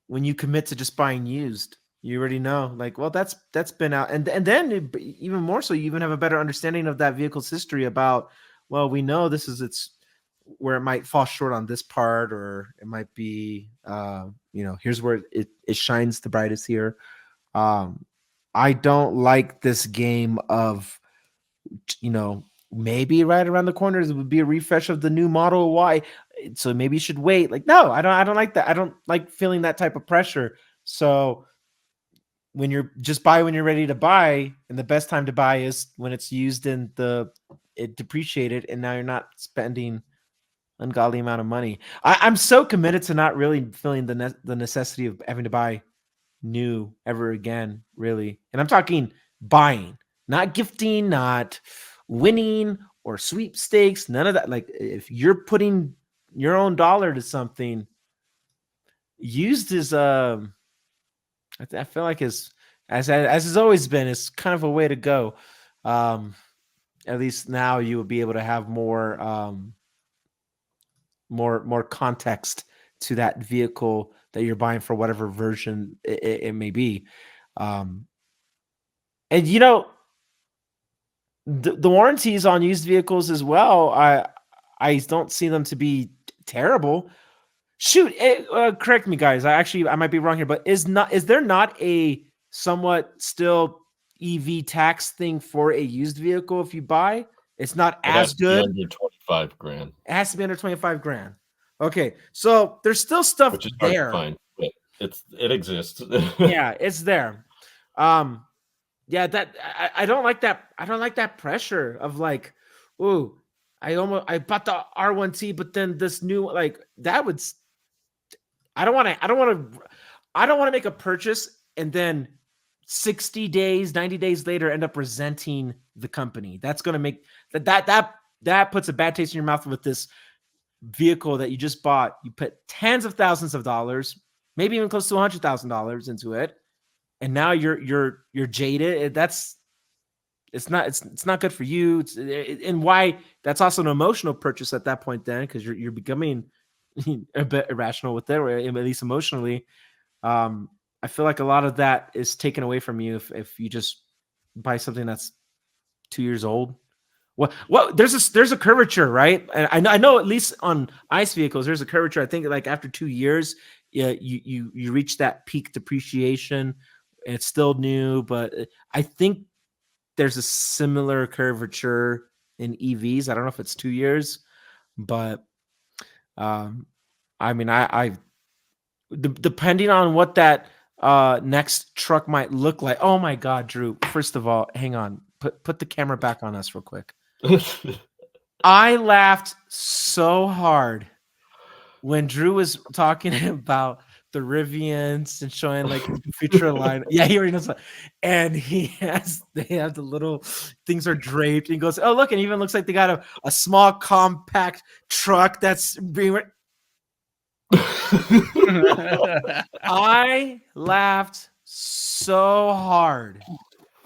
when you commit to just buying used. You already know, like, well, that's been out. And then even more so, you even have a better understanding of that vehicle's history about, well, we know this is its where it might fall short on this part, or it might be, here's where it shines the brightest here. I don't like this game of, maybe right around the corner it would be a refresh of the new Model Y, so maybe you should wait. Like, no, I don't like that. I don't like feeling that type of pressure. So when you're just buy when you're ready to buy, and the best time to buy is when it's used and it depreciated, and now you're not spending ungodly amount of money. I'm so committed to not really feeling the necessity of having to buy new ever again, really. And I'm talking buying, not gifting, not winning or sweepstakes, none of that. Like, if you're putting your own dollar to something, used is I feel like as has always been, is kind of a way to go. At least now you would be able to have more more context to that vehicle that you're buying for whatever version it may be. And the warranties on used vehicles as well, I don't see them to be terrible. Shoot, correct me, guys. I might be wrong here, but is there not a somewhat still EV tax thing for a used vehicle if you buy? It's not as good. Under 25 grand. It has to be under 25 grand. Okay, so there's still stuff Which is hard there. to find, but it exists. Yeah, it's there. Yeah, that I don't like that. I don't like that pressure of like, ooh, I bought the R1T, but then this new that would. I don't want to make a purchase and then 60 days, 90 days later end up resenting the company. That's going to make that puts a bad taste in your mouth with this vehicle that you just bought. You put tens of thousands of dollars, maybe even close to $100,000 into it, and now you're jaded. It's not good for you. And why that's also an emotional purchase at that point then, because you're becoming a bit irrational with it, or at least emotionally. I feel like a lot of that is taken away from you if you just buy something that's 2 years old. Well, there's a curvature, right? And I know at least on ICE vehicles, there's a curvature. I think like after 2 years, you reach that peak depreciation. It's still new, but I think there's a similar curvature in EVs. I don't know if it's 2 years, but I mean, depending on what that next truck might look like. Oh my God, Drew! First of all, hang on. Put the camera back on us real quick. I laughed so hard when Drew was talking about the Rivians and showing like the future line. Yeah, he already knows that. And they have the little things are draped. And he goes, oh, look, and it even looks like they got a small compact truck that's being. I laughed so hard.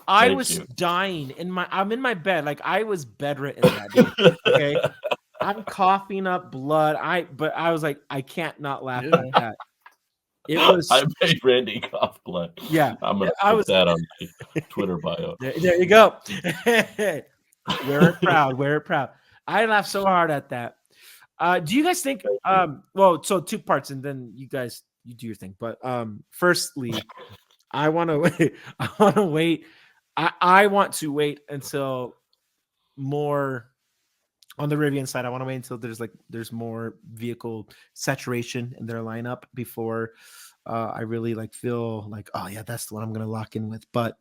I was dying I'm in my bed. Like I was bedridden that day. Okay. I'm coughing up blood. But I was like, I can't not laugh at that. It was. I made Randy cough blood. Yeah. I'm gonna put that on my Twitter bio. There you go. Wear it proud. I laughed so hard at that. Do you guys think well, so two parts and then you do your thing. But firstly, I want to wait. I want to wait until more on the Rivian side. I want to wait until there's more vehicle saturation in their lineup before I really feel like, oh yeah, that's the one I'm going to lock in with. But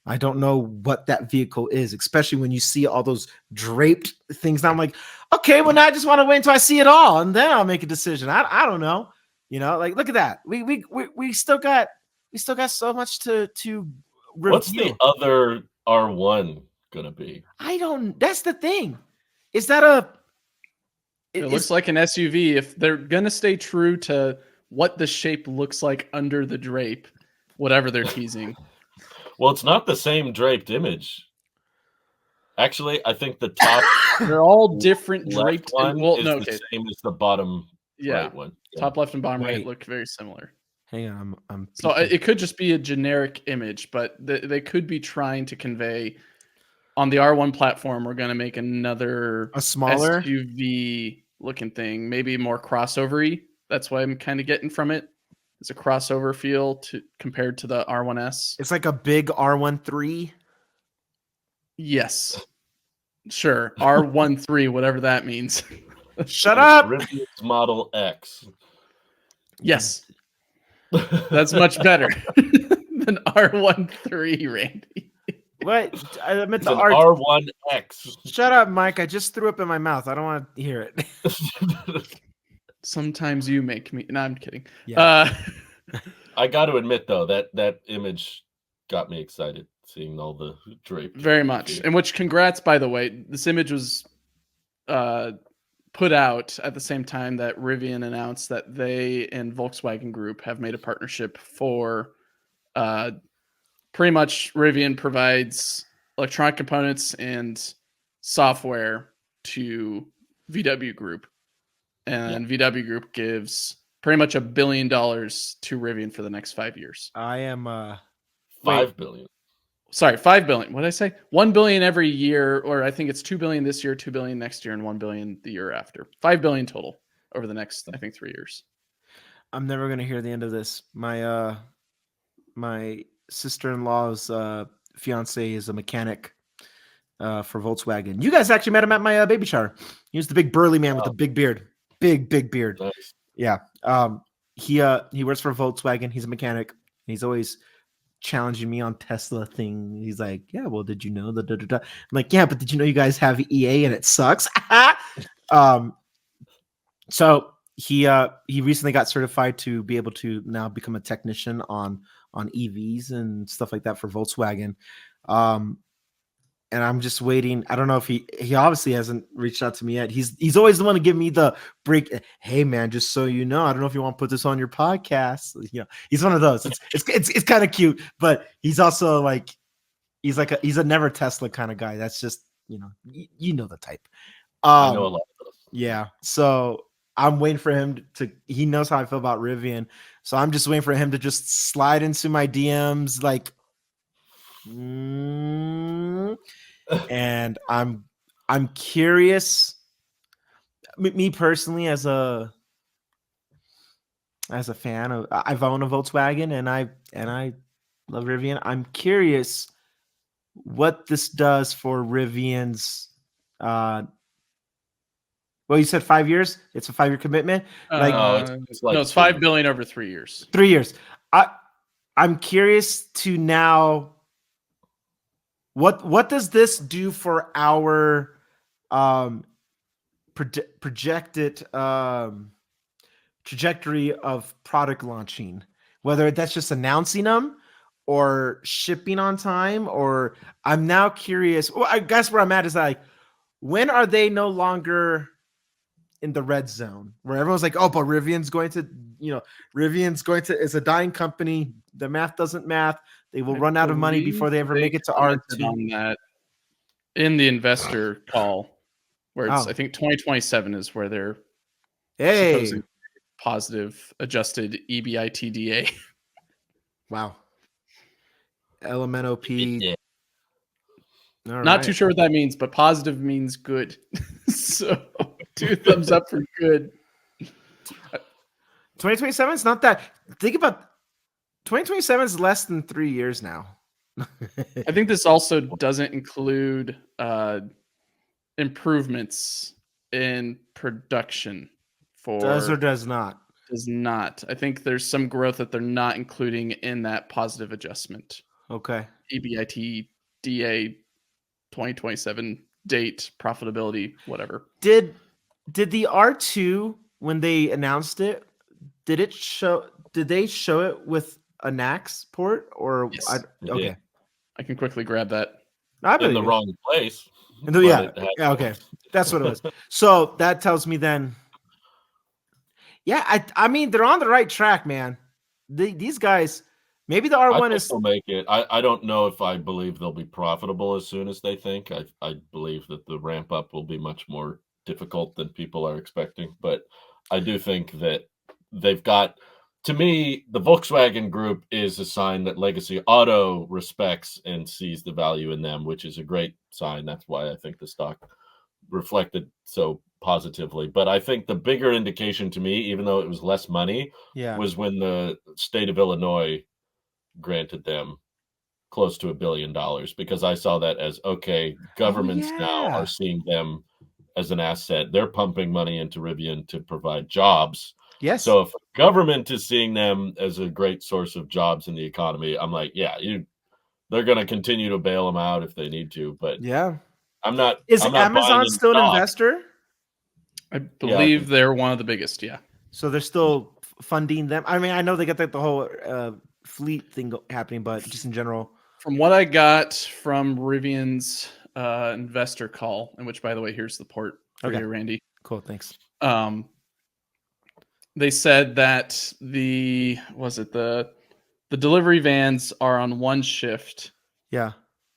I don't know what that vehicle is, especially when you see all those draped things. Now I'm like, okay, well now I just want to wait until I see it all, and then I'll make a decision. I don't know, look at that. We still got so much to review. What's the other R1 gonna be? That's the thing. Is that it looks like an SUV. If they're gonna stay true to what the shape looks like under the drape, whatever they're teasing. Well, it's not the same draped image. Actually, I think the top they're all different draped one is the same as the bottom right one. Yeah. Top left and bottom right look very similar. Hang on, I'm so it could just be a generic image, but they could be trying to convey on the R1 platform. We're going to make a smaller SUV looking thing, maybe more crossover-y. That's what I'm kind of getting from it. It's a crossover feel compared to the R1S. It's like a big R13. Yes, sure. R13, whatever that means. Shut up. Rivian's Model X. Yes. That's much better than R13, Randy. What? I meant the R1X. Shut up, Mike. I just threw up in my mouth. I don't want to hear it. Sometimes you make me. No, I'm kidding. Yeah. I got to admit, though, that image got me excited seeing all the drape. Very much. And which, congrats, by the way. This image was put out at the same time that Rivian announced that they and Volkswagen Group have made a partnership for pretty much Rivian provides electronic components and software to VW Group, and VW Group gives pretty much $1 billion to Rivian for the next 5 years. I am 5 billion. Sorry, 5 billion. What did I say? 1 billion every year, or I think it's 2 billion this year, 2 billion next year, and 1 billion the year after. 5 billion total over the next, I think, 3 years. I'm never gonna hear the end of this. My sister-in-law's fiance is a mechanic for Volkswagen. You guys actually met him at my baby shower. He was the big burly man with the big beard. Big beard. Nice. Yeah. He works for Volkswagen. He's a mechanic. He's always challenging me on Tesla thing. He's like, yeah, well, did you know that? I'm like, yeah, but did you know you guys have EA and it sucks? So he recently got certified to be able to now become a technician on EVs and stuff like that for Volkswagen. And I'm just waiting. I don't know if he obviously hasn't reached out to me yet. He's always the one to give me the break. Hey man, just so you know, I don't know if you want to put this on your podcast. You know, he's one of those. It's kind of cute, but he's also like he's a never Tesla kind of guy. That's just, you know the type. I know a lot of those. Yeah. So I'm waiting for him to. He knows how I feel about Rivian, so I'm just waiting for him to just slide into my DMs like. And I'm curious. Me personally, as a fan of, I've owned a Volkswagen and I love Rivian. I'm curious what this does for Rivian's. Well, you said 5 years. It's a 5-year commitment. It's 5 billion over 3 years. 3 years. I'm curious to now. What does this do for our projected trajectory of product launching? Whether that's just announcing them or shipping on time, or I'm now curious. Well, I guess where I'm at is like, when are they no longer in the red zone where everyone's like, oh, but Rivian's going to, it's a dying company. The math doesn't math. They will run out of money before they ever make it to R2. On that in the investor call, where it's I think 2027 is where they're supposing positive adjusted EBITDA. Wow. LMNOP. Yeah. Not too sure what that means, but positive means good. So 2 thumbs up for good. 2027 is not that. Think about 2027 is less than 3 years now. I think this also doesn't include improvements in production for does or does not. Does not. I think there's some growth that they're not including in that positive adjustment. Okay. EBITDA 2027 date, profitability, whatever. Did the R2, when they announced it, did they show it with a NACS port or yes. Okay. I can quickly grab that. In the wrong place. Okay. That's what it was. So that tells me then. Yeah, I mean they're on the right track, man. These guys, maybe the R1 is will make it. I don't know if I believe they'll be profitable as soon as they think. I believe that the ramp up will be much more difficult than people are expecting, but I do think that they've got, to me, the Volkswagen Group is a sign that Legacy Auto respects and sees the value in them, which is a great sign. That's why I think the stock reflected so positively. But I think the bigger indication to me, even though it was less money, was when the state of Illinois granted them close to $1 billion, because I saw that as, okay, governments now are seeing them as an asset. They're pumping money into Rivian to provide jobs. Yes. So if government is seeing them as a great source of jobs in the economy, I'm like, they're going to continue to bail them out if they need to. But I'm not. Is I'm not Amazon still an investor? I believe they're one of the biggest. Yeah. So they're still funding them. I mean, I know they got the whole fleet thing happening, but just in general. From what I got from Rivian's investor call, in which, by the way, here's the port for you, Randy. Cool. Thanks. They said that the delivery vans are on one shift. Yeah.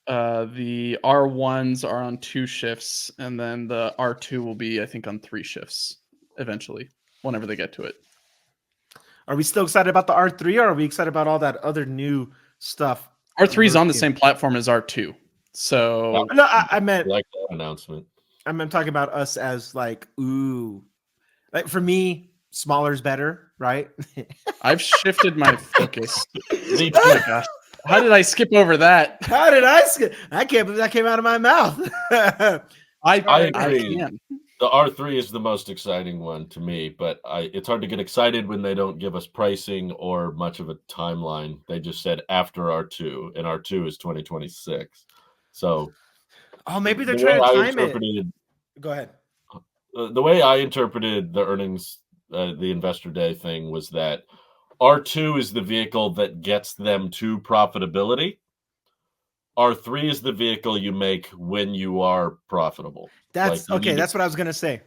The R1s are on 2 shifts, and then the R2 will be, I think, on 3 shifts eventually, whenever they get to it. Are we still excited about the R3, or are we excited about all that other new stuff? R3 is on the same platform as R2. So No, I meant like that announcement. I'm talking about us as like, ooh, like for me, smaller is better, right? I've shifted my focus. Oh my gosh. How did I skip over that? How did I skip? I can't believe that came out of my mouth. I agree. can. The R3 is the most exciting one to me, but it's hard to get excited when they don't give us pricing or much of a timeline. They just said after R2, and R2 is 2026. So, maybe they're trying to time it. Go ahead. The way I interpreted the earnings, the investor day thing, was that R2 is the vehicle that gets them to profitability. R3 is the vehicle you make when you are profitable. That's okay. That's what I was going to say.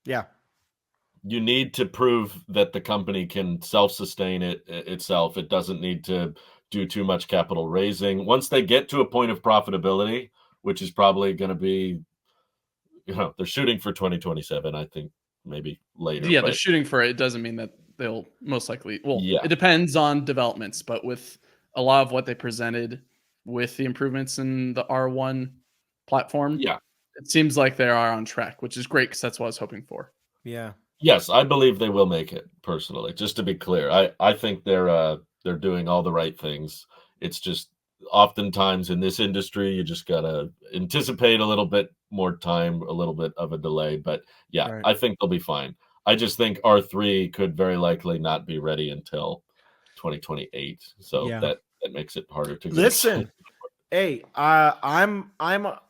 Yeah. You need to prove that the company can self-sustain itself. It doesn't need to do too much capital raising. Once they get to a point of profitability, which is probably going to be, they're shooting for 2027, I think, maybe later. Yeah, they're shooting for it. It doesn't mean that they'll most likely, it depends on developments, but with a lot of what they presented with the improvements in the R1 platform, it seems like they are on track, which is great because that's what I was hoping for. Yeah. Yes, I believe they will make it, personally. Just to be clear, I think they're doing all the right things. It's just oftentimes in this industry, you just gotta anticipate a little bit more time, a little bit of a delay. But right. I think they'll be fine. I just think R3 could very likely not be ready until 2028. So that makes it harder to listen. Hey, I'm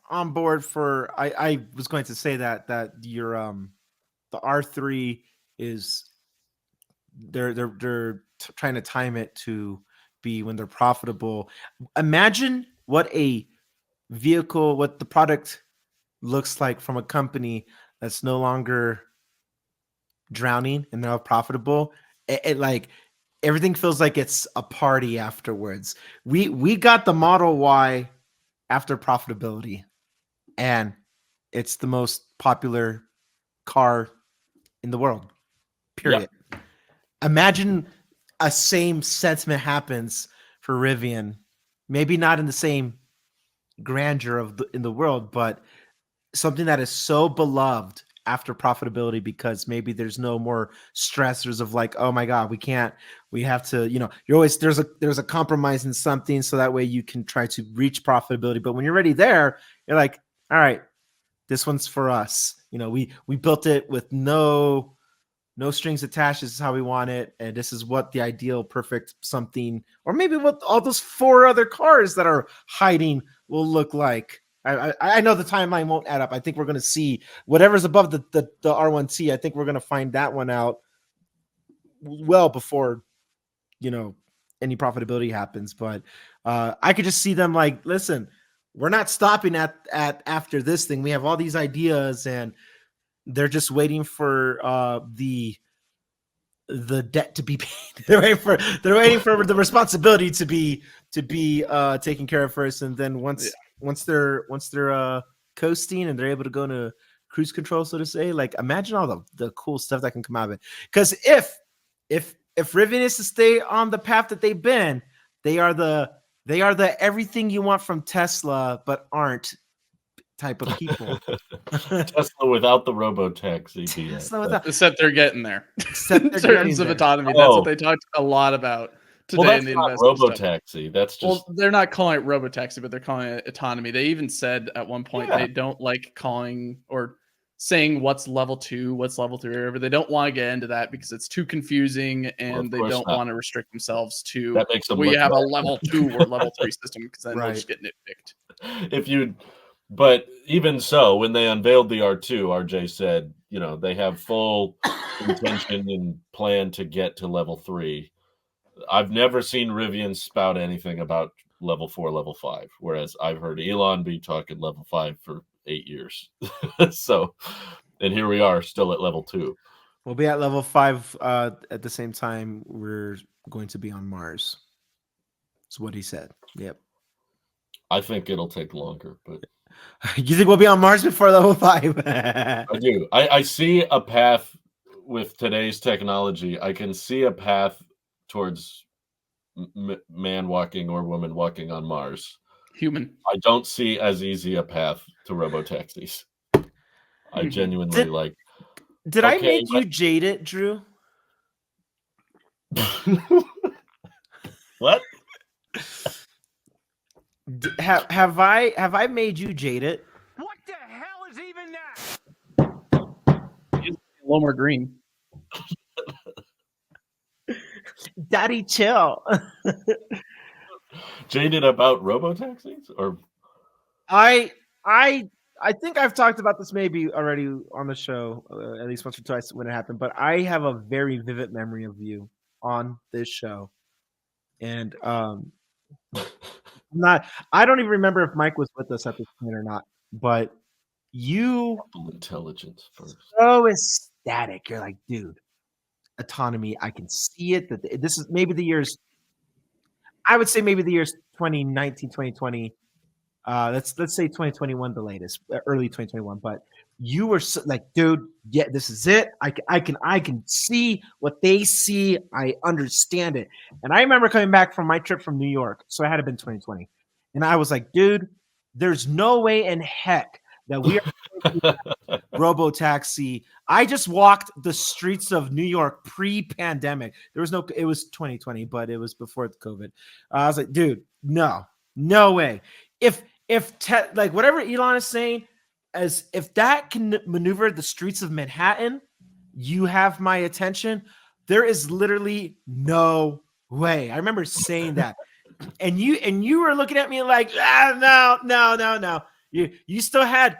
on board for. I was going to say that your the R3 is they're trying to time it to be when they're profitable. Imagine what a vehicle, what the product looks like from a company that's no longer drowning and now profitable. It like everything feels like it's a party afterwards. We got the Model Y after profitability, and it's the most popular car in the world. Period. Yeah. Imagine a same sentiment happens for Rivian. Maybe not in the same grandeur in the world, but something that is so beloved after profitability because maybe there's no more stressors of like, oh my God, we have to, you're always, there's a compromise in something so that way you can try to reach profitability. But when you're already there, you're like, all right, this one's for us. We built it with no strings attached. This is how we want it. And this is what the ideal perfect something, or maybe what all those 4 other cars that are hiding will look like. I know the timeline won't add up. I think we're going to see whatever's above the R1T. I think we're going to find that one out well before, any profitability happens. But I could just see them like, listen, we're not stopping at after this thing. We have all these ideas, and they're just waiting for the debt to be paid. They're waiting for the responsibility to be taken care of first, and then once they're coasting and they're able to go into cruise control, so to say, like imagine all the cool stuff that can come out of it. Because if Rivian is to stay on the path that they've been, they are the everything you want from Tesla but aren't type of people. Tesla without the robo-taxi. Except they're getting there. In terms of autonomy, that's what they talked a lot about today in the investor robo-taxi. That's just they're not calling it robo-taxi, but they're calling it autonomy. They even said at one point they don't like calling or saying what's level 2, what's level 3, or whatever. They don't want to get into that because it's too confusing, and they don't want to restrict themselves to that makes them have a level 2 or level 3 system because then they'll just get nitpicked. But even so, when they unveiled the R2, RJ said, they have full intention and plan to get to level 3. I've never seen Rivian spout anything about level 4, level 5, whereas I've heard Elon be talking level 5 for 8 years. So, and here we are still at level 2. We'll be at level 5 at the same time we're going to be on Mars. That's what he said. Yep. I think it'll take longer, but You think we'll be on Mars before level 5? I do. I see a path with today's technology. I can see a path towards man walking or woman walking on Mars. Human. I don't see as easy a path to robotaxis. I genuinely Did I okay, make you jaded, Drew? What? Have I made you jaded? What the hell is even that? A little more green. Daddy, chill. Jaded about robotaxis? Or I think I've talked about this maybe already on the show, at least once or twice when it happened. But I have a very vivid memory of you on this show, and I don't even remember if Mike was with us at this point or not. But you intelligence first. so ecstatic. You're like, dude, autonomy. I can see it. That this is maybe the years. I would say maybe the years 2019, 2020. Let's say 2021, the latest, early 2021. But you were like, dude, yeah, this is it. I can see what they see. I understand it. And I remember coming back from my trip from New York, so it had to have been 2020, and I was like, dude, there's no way in heck that we are robotaxi. I just walked the streets of New York pre-pandemic. There was no, it was 2020, but it was before the COVID. I was like, dude, no way. If like whatever Elon is saying, as if that can maneuver the streets of Manhattan, you have my attention. There is literally no way. I remember saying that, and you were looking at me like, no. You still had,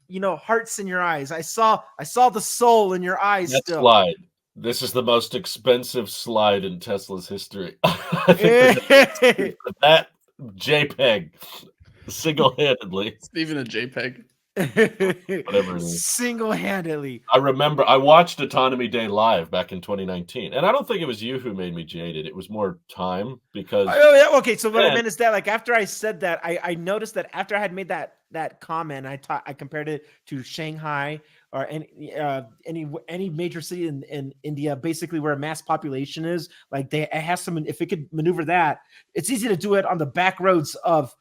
hearts in your eyes. I saw the soul in your eyes. That still. slide. This is the most expensive slide in Tesla's history. I think that JPEG single-handedly. It's even a JPEG. Whatever it is. Single-handedly. I remember I watched Autonomy Day live back in 2019, and I don't think it was you who made me jaded. It was more time because. Oh, yeah, okay, so what I meant is that, like, after I said that, I noticed that after I had made that comment, I compared it to Shanghai or any major city in India, basically where a mass population is. Like, it has some. If it could maneuver that, it's easy to do it on the back roads of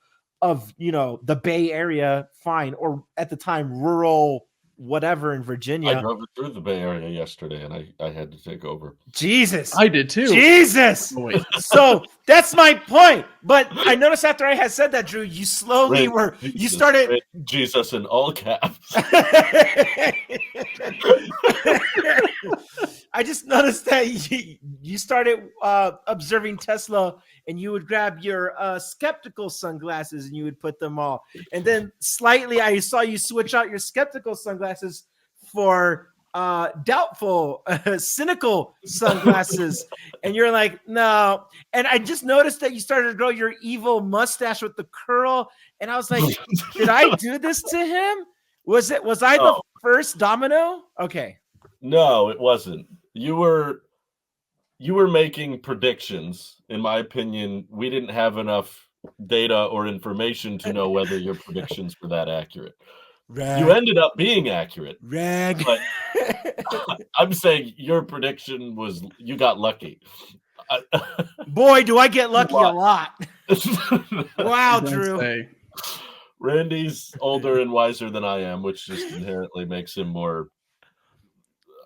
the Bay Area, fine, or at the time rural whatever in Virginia. I drove through the Bay Area yesterday, and I had to take over. Jesus, I did too. Jesus. Oh, wait. So that's my point. But I noticed after I had said that, Drew, you slowly you started Jesus in all caps. I just noticed that you started observing Tesla, and you would grab your skeptical sunglasses and you would put them all. And then slightly, I saw you switch out your skeptical sunglasses for doubtful, cynical sunglasses. And you're like, no. And I just noticed that you started to grow your evil mustache with the curl. And I was like, did I do this to him? Was I the first domino? Okay. No, it wasn't. You were making predictions. In my opinion, we didn't have enough data or information to know whether your predictions were that accurate. Rag. You ended up being accurate. Rag. But I'm saying your prediction was you got lucky. Boy, do I get lucky a lot. Wow, Drew. Say. Randy's older and wiser than I am, which just inherently makes him more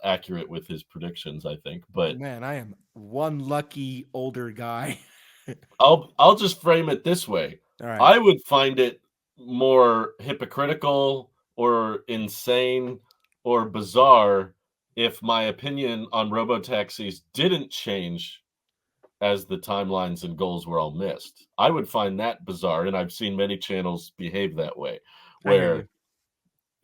accurate with his predictions, I think. But man, I am one lucky older guy. I'll just frame it this way. All right. I would find it more hypocritical or insane or bizarre if my opinion on robotaxis didn't change as the timelines and goals were all missed. I would find that bizarre, and I've seen many channels behave that way, where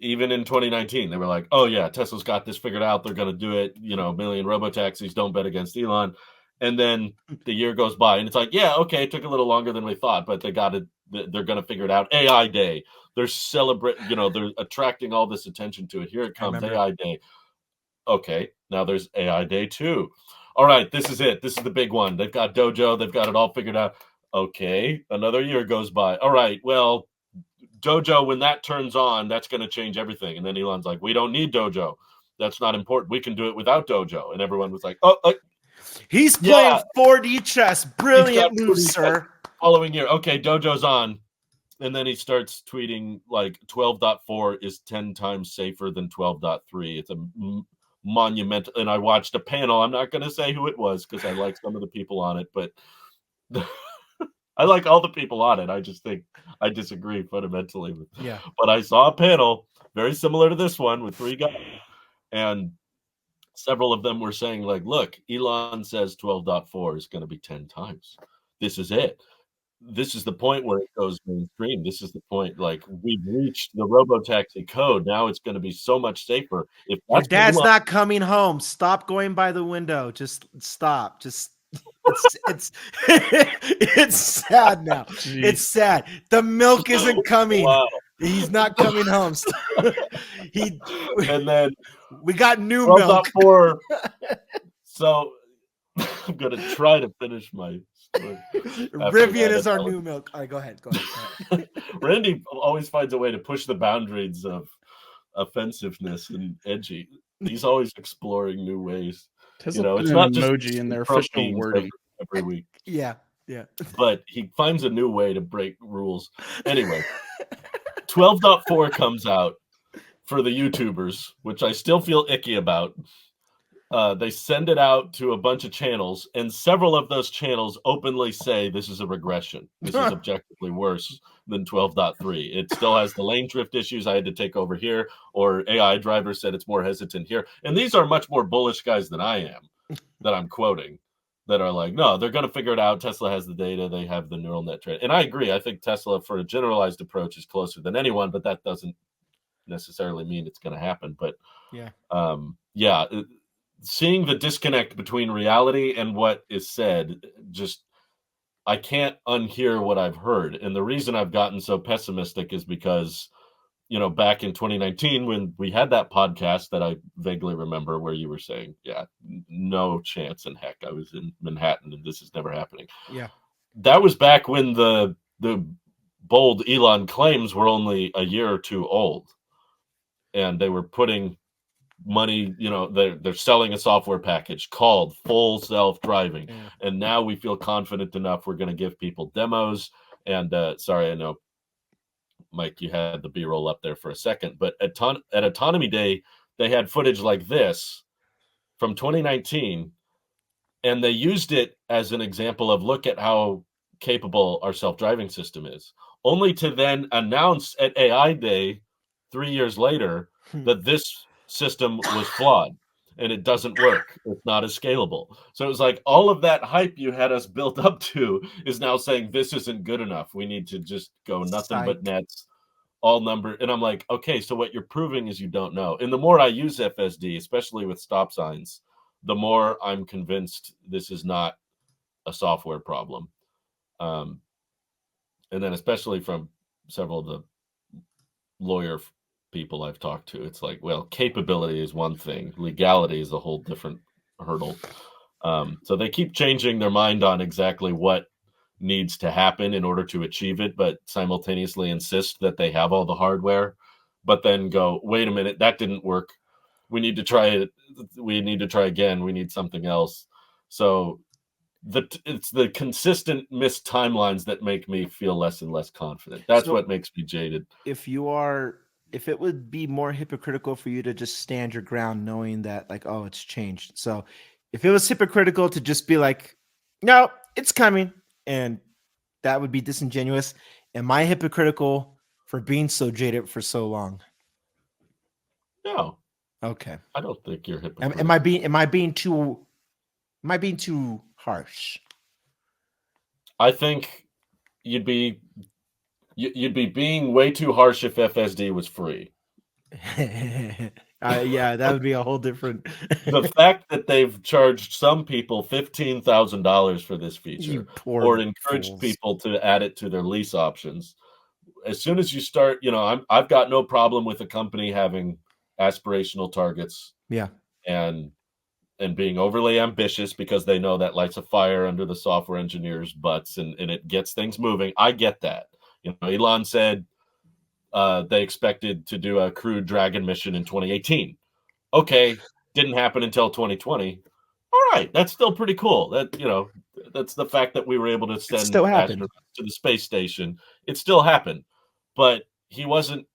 even in 2019, they were like, oh yeah, Tesla's got this figured out. They're going to do it. A million robotaxis, don't bet against Elon. And then the year goes by and it's like, yeah, okay, it took a little longer than we thought, but they got it. They're going to figure it out. AI Day. They're celebrating, they're attracting all this attention to it. Here it comes, AI Day. Okay, now there's AI Day 2. All right, this is it. This is the big one. They've got Dojo. They've got it all figured out. Okay, another year goes by. All right, well, Dojo, when that turns on, that's going to change everything. And then Elon's like, we don't need Dojo. That's not important. We can do it without Dojo. And everyone was like, oh, He's Yeah. playing 4D chess. Brilliant move, 4D chess. sir. Following year, okay, Dojo's on. And then he starts tweeting like 12.4 is 10 times safer than 12.3. It's a monumental. And I watched a panel. I'm not going to say who it was because I like some of the people on it, but I like all the people on it. I just think I disagree fundamentally with. Yeah. But I saw a panel very similar to this one with 3 guys, and several of them were saying like, look, Elon says 12.4 is going to be 10 times. This is it. This is the point where it goes mainstream. This is the point. Like, we've reached the robotaxi code. Now it's going to be so much safer. If Your that's dad's Elon, not coming home. Stop going by the window. Just stop. Just it's it's sad now. Jeez. It's sad. The milk isn't coming. wow. He's not coming home. And then we got new milk. 12.4. So I'm going to try to finish my story. Rivian is our new milk. All right, go ahead. Randy always finds a way to push the boundaries of offensiveness and edgy. He's always exploring new ways. Tesla It's put not an just emoji in their official wording. every week. Yeah. But he finds a new way to break rules. Anyway, 12.4 comes out for the YouTubers, which I still feel icky about. They send it out to a bunch of channels, and several of those channels openly say this is a regression. This is objectively worse than 12.3. It still has the lane drift issues I had to take over here, or AI driver said it's more hesitant here. And these are much more bullish guys than I am, that I'm quoting, that are like, no, they're going to figure it out. Tesla has the data. They have the neural net trade. And I agree. I think Tesla, for a generalized approach, is closer than anyone, but that doesn't necessarily mean it's going to happen. But seeing the disconnect between reality and what is said, just I can't unhear what I've heard. And the reason I've gotten so pessimistic is because, back in 2019, when we had that podcast that I vaguely remember where you were saying, no chance in heck, I was in Manhattan and this is never happening. Yeah. That was back when the bold Elon claims were only a year or two old. And they were putting money, they're selling a software package called full self-driving. And now we feel confident enough we're going to give people demos. And sorry, I know, Mike, you had the B-roll up there for a second, but at Autonomy Day, they had footage like this from 2019, and they used it as an example of look at how capable our self-driving system is, only to then announce at AI Day 3 years later that this system was flawed and it doesn't work. It's not as scalable. So it was like all of that hype you had us built up to is now saying this isn't good enough. We need to just go nothing but nets, all number. And I'm like, okay, so what you're proving is you don't know. And the more I use FSD, especially with stop signs, the more I'm convinced this is not a software problem. And then especially from several of the lawyer people I've talked to, it's like, well, capability is one thing, legality is a whole different hurdle. So they keep changing their mind on exactly what needs to happen in order to achieve it, but simultaneously insist that they have all the hardware, but then go, wait a minute, that didn't work. We need to try it. We need to try again. We need something else. So it's the consistent missed timelines that make me feel less and less confident. That's what makes me jaded. If it would be more hypocritical for you to just stand your ground knowing that like, oh, it's changed. So if it was hypocritical to just be like, no, it's coming, and that would be disingenuous. Am I hypocritical for being so jaded for so long? No. Okay. I don't think you're hypocritical. Am I being too harsh? I think you'd be being way too harsh if FSD was free. That would be a whole different. The fact that they've charged some people $15,000 for this feature, or encouraged people to add it to their lease options. As soon as you start, I've got no problem with a company having aspirational targets. Yeah. And and being overly ambitious because they know that lights a fire under the software engineers' butts and it gets things moving. I get that. Elon said they expected to do a Crew Dragon mission in 2018. Okay, didn't happen until 2020. All right, that's still pretty cool. That's the fact that we were able to send still happened. astronauts to the space station. It still happened, but he wasn't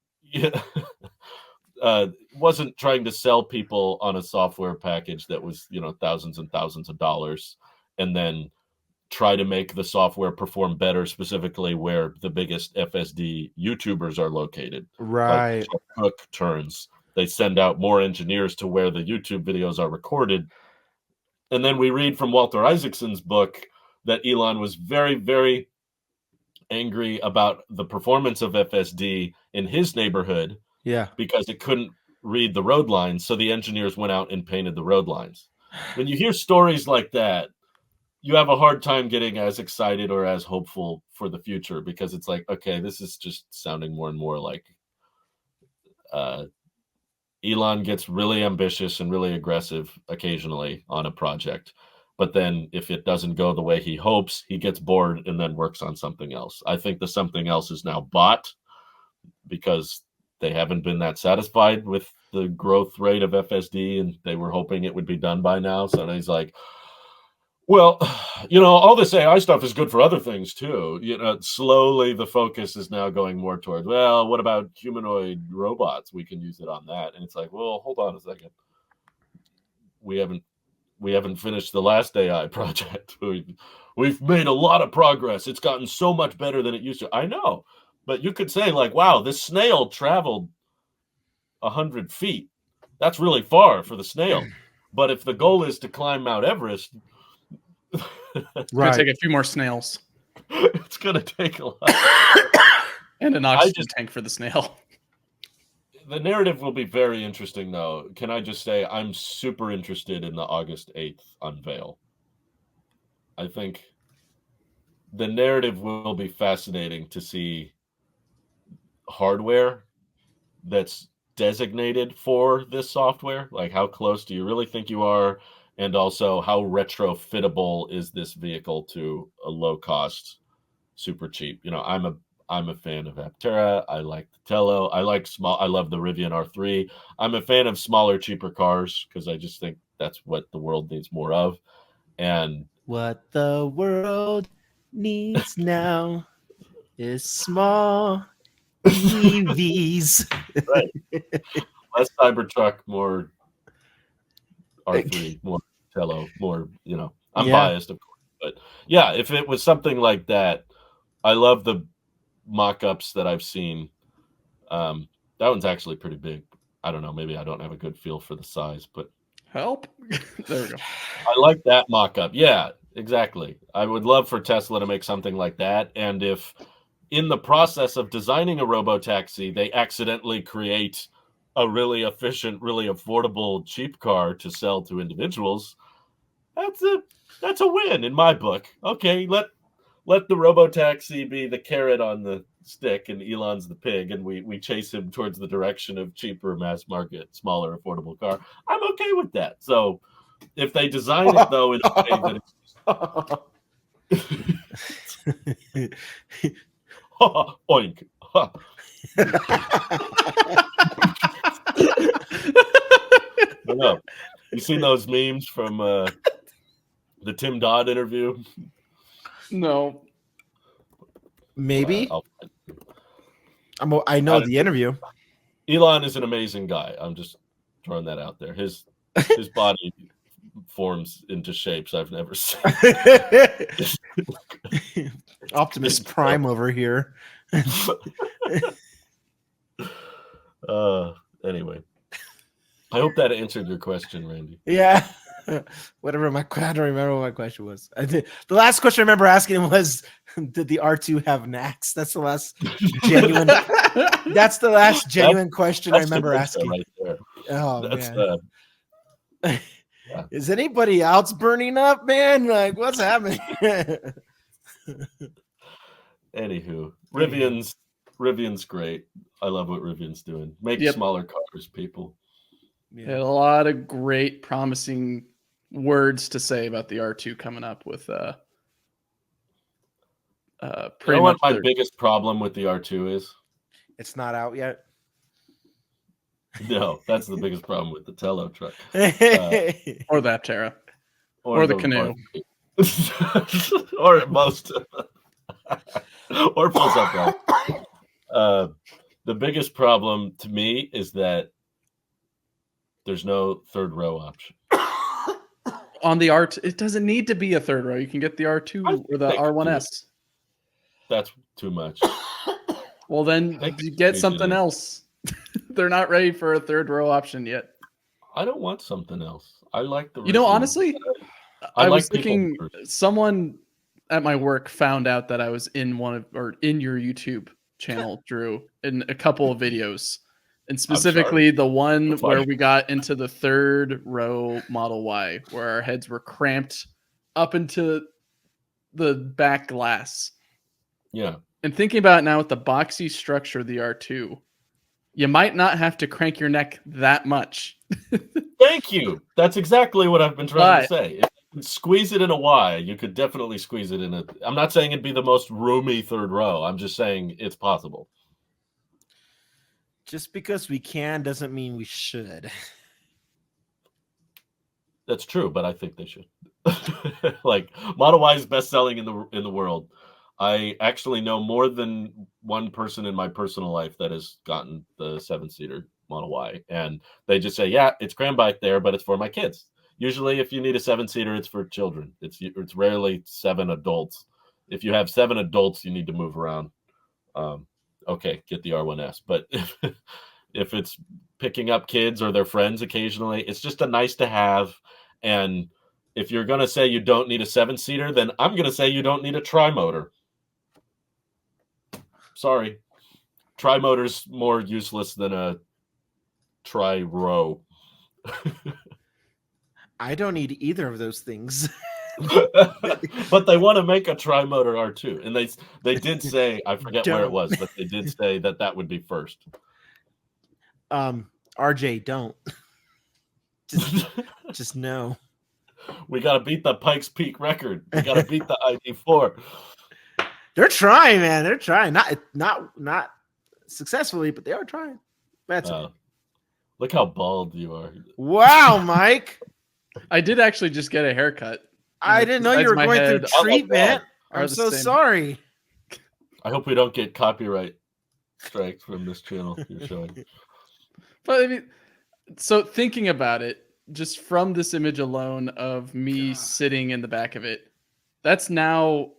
wasn't trying to sell people on a software package that was thousands and thousands of dollars, and then try to make the software perform better, specifically where the biggest FSD YouTubers are located. Right. Like Chuck Cook turns. They send out more engineers to where the YouTube videos are recorded. And then we read from Walter Isaacson's book that Elon was very, very angry about the performance of FSD in his neighborhood. Yeah. Because it couldn't read the road lines. So the engineers went out and painted the road lines. When you hear stories like that, you have a hard time getting as excited or as hopeful for the future, because it's like, okay, this is just sounding more and more like Elon gets really ambitious and really aggressive occasionally on a project. But then if it doesn't go the way he hopes, he gets bored and then works on something else. I think the something else is now bought because they haven't been that satisfied with the growth rate of FSD, and they were hoping it would be done by now. So he's like, well, all this AI stuff is good for other things too. Slowly the focus is now going more towards, well, what about humanoid robots? We can use it on that. And it's like, well, hold on a second. We haven't finished the last AI project. We've made a lot of progress. It's gotten so much better than it used to. I know, but you could say like, wow, this snail traveled 100 feet. That's really far for the snail. But if the goal is to climb Mount Everest, Right. Take a few more snails. It's gonna take a lot. And an oxygen tank for the snail. The narrative will be very interesting, though. Can I just say I'm super interested in the August 8th unveil. I think the narrative will be fascinating to see hardware that's designated for this software. Like, how close do you really think you are? And also, how retrofittable is this vehicle to a low-cost, super cheap? I'm a fan of Aptera. I like the Tello. I love the Rivian R3. I'm a fan of smaller, cheaper cars because I just think that's what the world needs more of. And what the world needs now is small EVs. Right. Less Cybertruck, more R3, more Tello, more, I'm biased, of course. But yeah, if it was something like that, I love the mock-ups that I've seen. That one's actually pretty big. I don't know, maybe I don't have a good feel for the size, but help. There we go. I like that mock-up. Yeah, exactly. I would love for Tesla to make something like that. And if in the process of designing a robotaxi, they accidentally create a really efficient, really affordable, cheap car to sell to individuals, that's a win in my book. Okay, let the robotaxi be the carrot on the stick and Elon's the pig, and we chase him towards the direction of cheaper, mass market, smaller, affordable car. I'm okay with that. So if they design it though in a way that it's oink. I know. You seen those memes from the Tim Dodd interview? No. Maybe. I know the interview. Elon is an amazing guy. I'm just throwing that out there. His body forms into shapes I've never seen. Optimus Prime over here. Anyway, I hope that answered your question, Randy. Yeah. Whatever I don't remember what my question was. The last question I remember asking was, did the R2 have knacks? That's the last genuine. That's the last genuine question I remember asking. Right there. Oh man. Yeah. Is anybody else burning up, man? Like, what's happening? Anywho, Rivian's great. I love what Rivian's doing. Make smaller cars, people. Yeah, a lot of great, promising words to say about the R2 coming up with You pretty know much what my biggest problem with the R2 is? It's not out yet. No, that's the biggest problem with the Tello truck. or the Aptera or the Canoe. Or most. Or full self-drive. The biggest problem to me is that there's no third row option. On the R2, it doesn't need to be a third row. You can get the R2 or the R1S. That's too much. Well, then you get something else. They're not ready for a third row option yet. I don't want something else. I like the. You know, honestly, I was like thinking someone at my work found out that I was in in your YouTube channel, Drew, in a couple of videos, and specifically the one where we got into the third row Model Y, where our heads were cramped up into the back glass. Yeah. And thinking about it now with the boxy structure of the R2, you might not have to crank your neck that much. Thank you. That's exactly what I've been trying to say. If you could squeeze it in a Y, you could definitely squeeze it in a. I'm not saying it'd be the most roomy third row. I'm just saying it's possible. Just because we can doesn't mean we should. That's true, but I think they should. Like Model Y is best selling in the world. I actually know more than one person in my personal life that has gotten the 7-seater Model Y, and they just say, "Yeah, it's cram bike there, but it's for my kids." Usually, if you need a 7-seater, it's for children. It's rarely 7 adults. If you have 7 adults, you need to move around. Okay, get the R1S. But if it's picking up kids or their friends occasionally, it's just a nice to have. And if you're going to say you don't need a 7-seater, then I'm going to say you don't need a tri-motor. Sorry. Tri-motor's more useless than a tri-row. I don't need either of those things. But they want to make a tri-motor R2, and they did say, I forget where it was, but they did say that would be first. RJ, don't. Just no. We got to beat the Pikes Peak record. We got to beat the ID4. They're trying, man. They're trying. Not successfully, but they are trying. That's look how bald you are. Wow, Mike. I did actually just get a haircut. I didn't know you were going through treatment. I'm so sorry. I hope we don't get copyright strikes from this channel you're showing. But I mean, so thinking about it, just from this image alone of me sitting in the back of it, that's now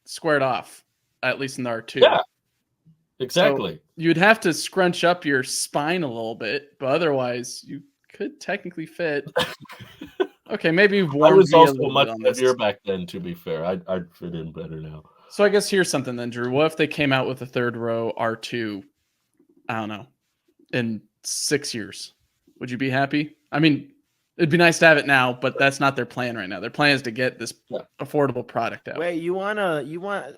squared off, at least in the R2. Yeah, exactly. So you'd have to scrunch up your spine a little bit, but otherwise you could technically fit. Okay, maybe I was also much heavier back then, to be fair. I'd fit in better now. So I guess here's something then, Drew. What if they came out with a third row R2, I don't know, in 6 years? Would you be happy? I mean, it'd be nice to have it now, but that's not their plan right now. Their plan is to get this affordable product out. Wait, you want a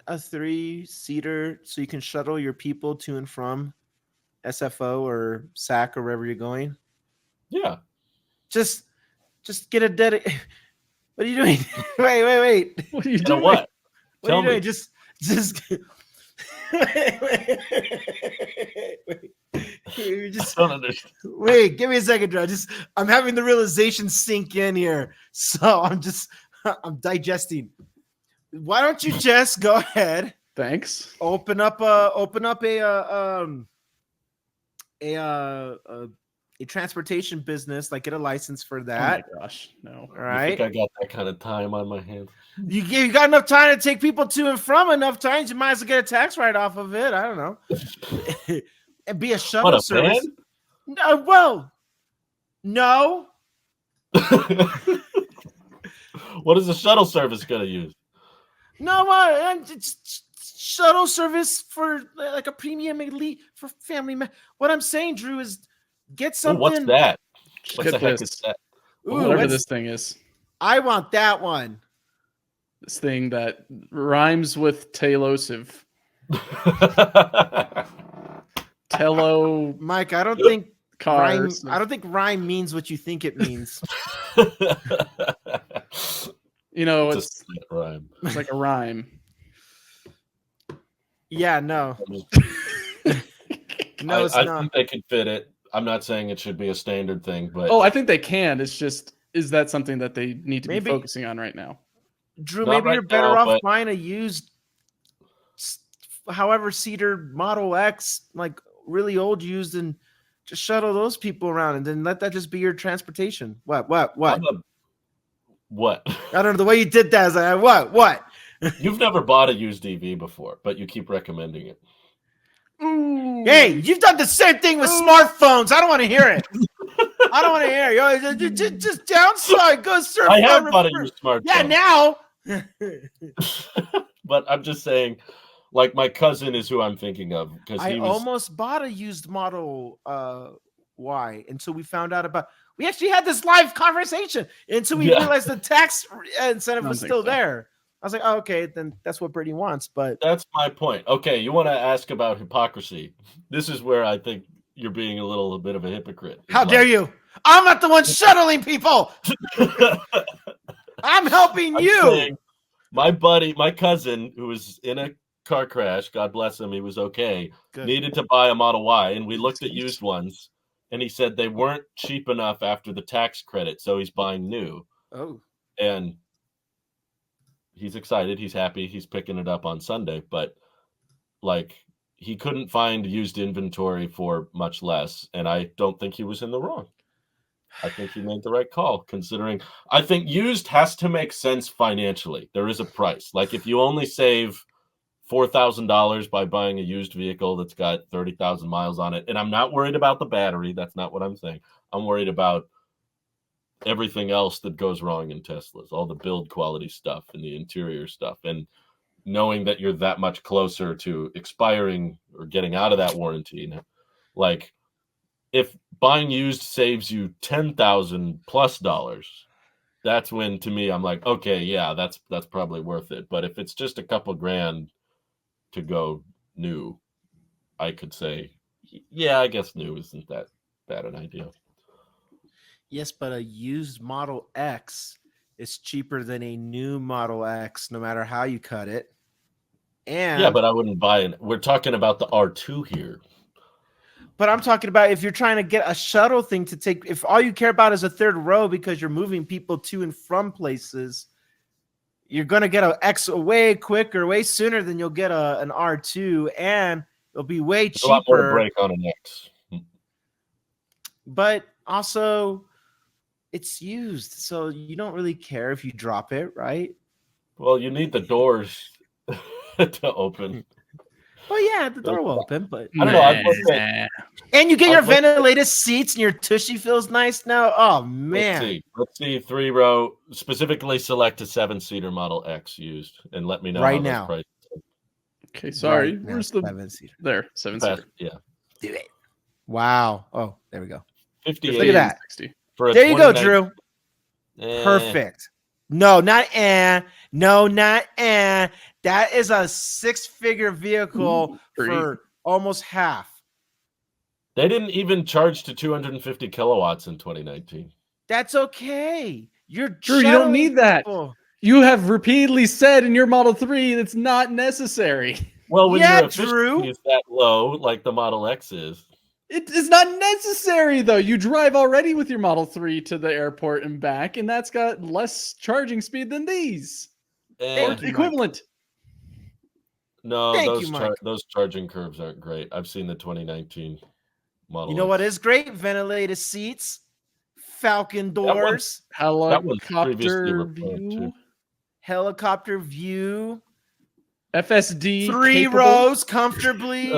3-seater so you can shuttle your people to and from SFO or SAC or wherever you're going? Yeah. Just get a dedicated. What are you doing? Wait. What are you doing? What? What are you doing? Just wait. Just I don't understand. Wait, give me a second, Drew. I'm having the realization sink in here. So I'm digesting. Why don't you just go ahead? Thanks. Open up a transportation business, like get a license for that. Oh my gosh, no. All right. I think I got that kind of time on my hands. You got enough time to take people to and from enough times. You might as well get a tax write off of it. I don't know. And be a shuttle service. No, well, no. What is the shuttle service going to use? No, it's shuttle service for like a premium elite for family. What I'm saying, Drew, is get something. Ooh, what's that? What Get the heck this. is that? Whatever this thing is. I want that one. This thing that rhymes with Tailosive. Tello. Mike, I don't think Rhyme, cars. I don't think rhyme means what you think it means. You know, It's a it's slight rhyme. like a rhyme. Yeah, no. No, it's I not. think they can fit it. I'm not saying it should be a standard thing, but Oh, I think they can. It's just, is that something that they need to Maybe- be focusing on right now? Drew, Not maybe right you're better now, off but- buying a used, however seater Model X, like really old used, and just shuttle those people around, and then let that just be your transportation. What? I'm a- what? I don't know. The way you did that is like, what? You've never bought a used EV before, but you keep recommending it. Ooh. Hey, you've done the same thing with smartphones. I don't want to hear it. I don't want to hear it. Yo, just downside. Go surf. I have on bought a refer- used smartphone. Yeah, now. But I'm just saying, like my cousin is who I'm thinking of because I he was. almost bought a used Model Y until we found out about. We actually had this live conversation until we Yeah. realized the tax incentive I was don't still think so. there. I was like, oh, okay, then that's what Brittany wants. But That's my point. Okay, you want to ask about hypocrisy? This is where I think you're being a little bit of a hypocrite. how dare you? I'm not the one shuttling people. I'm helping I'm you. saying, my cousin, who was in a car crash, God bless him, he was okay, Good. needed to buy a Model Y, and we looked at used ones, and he said they weren't cheap enough after the tax credit, so he's buying new. Oh, And he's excited, he's happy, he's picking it up on Sunday, but like he couldn't find used inventory for much less, and I don't think he was in the wrong. I think he made the right call, considering I think used has to make sense financially. There is a price. Like if you only save $4,000 by buying a used vehicle that's got 30,000 miles on it, and I'm not worried about the battery. That's not what I'm saying. I'm worried about everything else that goes wrong in Teslas, all the build quality stuff and the interior stuff, and knowing that you're that much closer to expiring or getting out of that warranty. Like if buying used saves you $10,000+, that's when to me I'm like, okay, yeah, that's probably worth it. But if it's just a couple grand to go new, I could say, yeah, I guess new isn't that bad an idea. yes, but a used Model X is cheaper than a new Model X, no matter how you cut it. And Yeah, but I wouldn't buy it. We're talking about the R2 here. But I'm talking about if you're trying to get a shuttle thing to take, if all you care about is a third row because you're moving people to and from places, you're going to get an X way quicker, way sooner than you'll get an R2, and it'll be way There's a lot more to cheaper. break on an X. But also, it's used, so you don't really care if you drop it, right? Well, you need the doors to open. Well, yeah, the door will open, but I don't know. I've looked at, and you get your I've looked at- ventilated seats and your tushy feels nice now. Oh man, Let's see 3-row. Specifically, select a 7-seater Model X used, and let me know Right how those now. prices Okay, sorry. Right now, Where's the 7-seater? there? 7 are. seater. Yeah, Do it. Wow. Oh, there we go. 58. Look at that. 60. For a There you go, 29 Drew. Perfect. No, not No, not That is a 6-figure vehicle Great. for almost half. They didn't even charge to 250 kilowatts in 2019. That's okay. You're Drew, you don't shuttling need that. people. You have repeatedly said in your Model 3 it's not necessary. Well, when Yeah, your efficiency Drew. is that low, like the Model X is, It is not necessary, though. You drive already with your Model 3 to the airport and back, and that's got less charging speed than these. Or Thank you, Mike. equivalent. no, Thank you, Mike. those charging curves aren't great. I've seen the 2019 Model. You know X. what is great? Ventilated seats, Falcon doors, That one's previously Helicopter referred view. to. helicopter view, FSD. 3 capable. rows comfortably.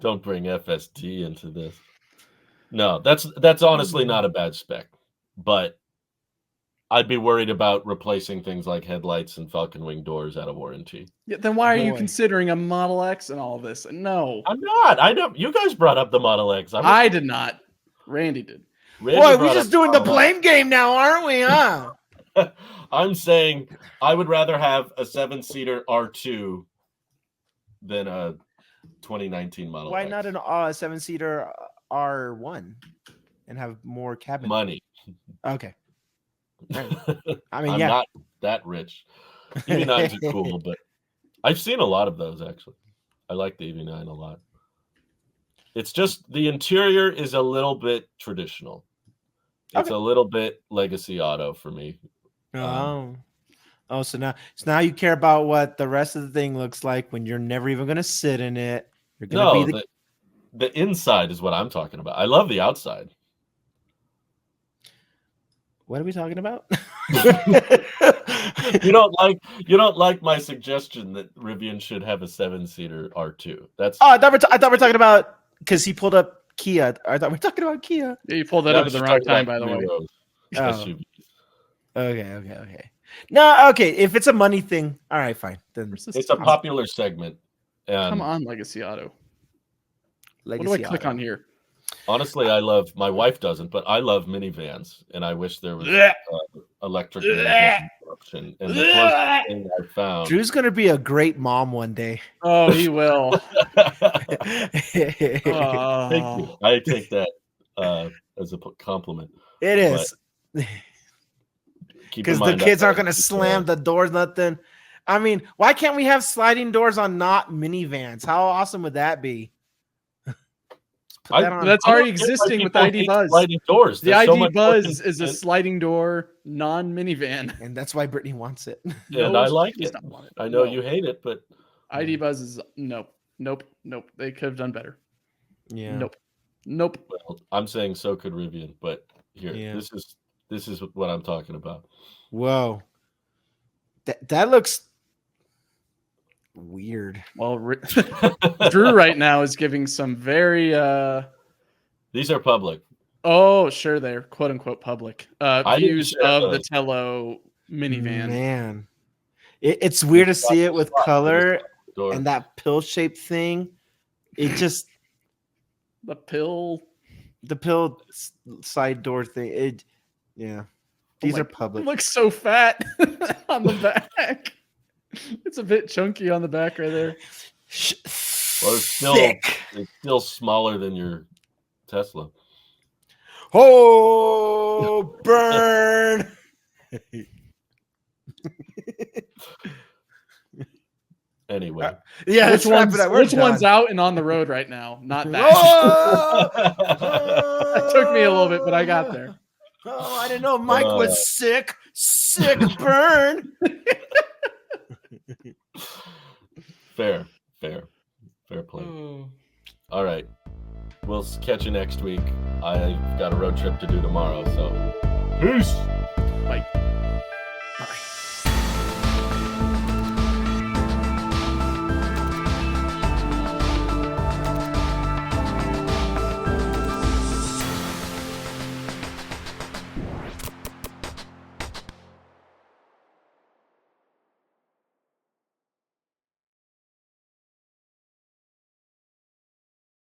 Don't bring FSD into this. No, that's honestly not a bad spec, but I'd be worried about replacing things like headlights and Falcon Wing doors out of warranty. Yeah, then why are you Boy. considering a Model X and all this? No, I'm not. I know you guys brought up the Model X. I did not. Randy did. Randy Boy, we're brought just up doing the Model blame game now, aren't we? Huh? X. I'm saying I would rather have a 7-seater R2 than a 2019 Model Why X. not an 7-seater R1 and have more cabin? Money. Okay. Right. I mean, I'm yeah. not that rich. EV9s are cool, but I've seen a lot of those actually. I like the EV9 a lot. It's just the interior is a little bit traditional. It's Okay. a little bit legacy auto for me. So now you care about what the rest of the thing looks like when you're never even going to sit in it. You're going to be the inside is what I'm talking about. I love the outside. What are we talking about? You don't like my suggestion that Rivian should have a 7-seater R2. That's I thought we're talking about because he pulled up Kia. I thought we were talking about Kia. Yeah, you pulled that up at the wrong time, by the way. SUVs. Okay. No, okay. If it's a money thing, all right, fine. Then It's a popular segment. Come on, Legacy Auto. What do I click on here? Honestly, my wife doesn't, but I love minivans, and I wish there was electric minivan option. And the closest thing I found. Drew's gonna be a great mom one day. Oh, he will. Thank you. I take that as a compliment. It is. Because the kids aren't going to slam the doors, nothing. I mean, why can't we have sliding doors on not minivans? How awesome would that be? That's already existing with the ID Buzz. Sliding doors. The ID Buzz is a sliding door non-minivan. And that's why Brittany wants it. And I like it. I know you hate it, but ID Buzz is nope. They could have done better. Yeah. Nope. Well, I'm saying so could Rivian, but here, this is what I'm talking about. Whoa. That looks weird. Well, Drew right now is giving some very these are public. Oh, sure, they're quote unquote public views of the Tello minivan. Man, it's weird to see it with color and that pill shaped thing. It just the pill side door thing. These are public. It looks so fat on the back. It's a bit chunky on the back right there. Well, it's still smaller than your Tesla. Oh, burn! Anyway, which one's out and on the road right now? Not that. It took me a little bit, but I got there. Oh, I didn't know Mike was sick. Sick burn. Fair play. All right. We'll catch you next week. I've got a road trip to do tomorrow, so peace. Bye. Bye.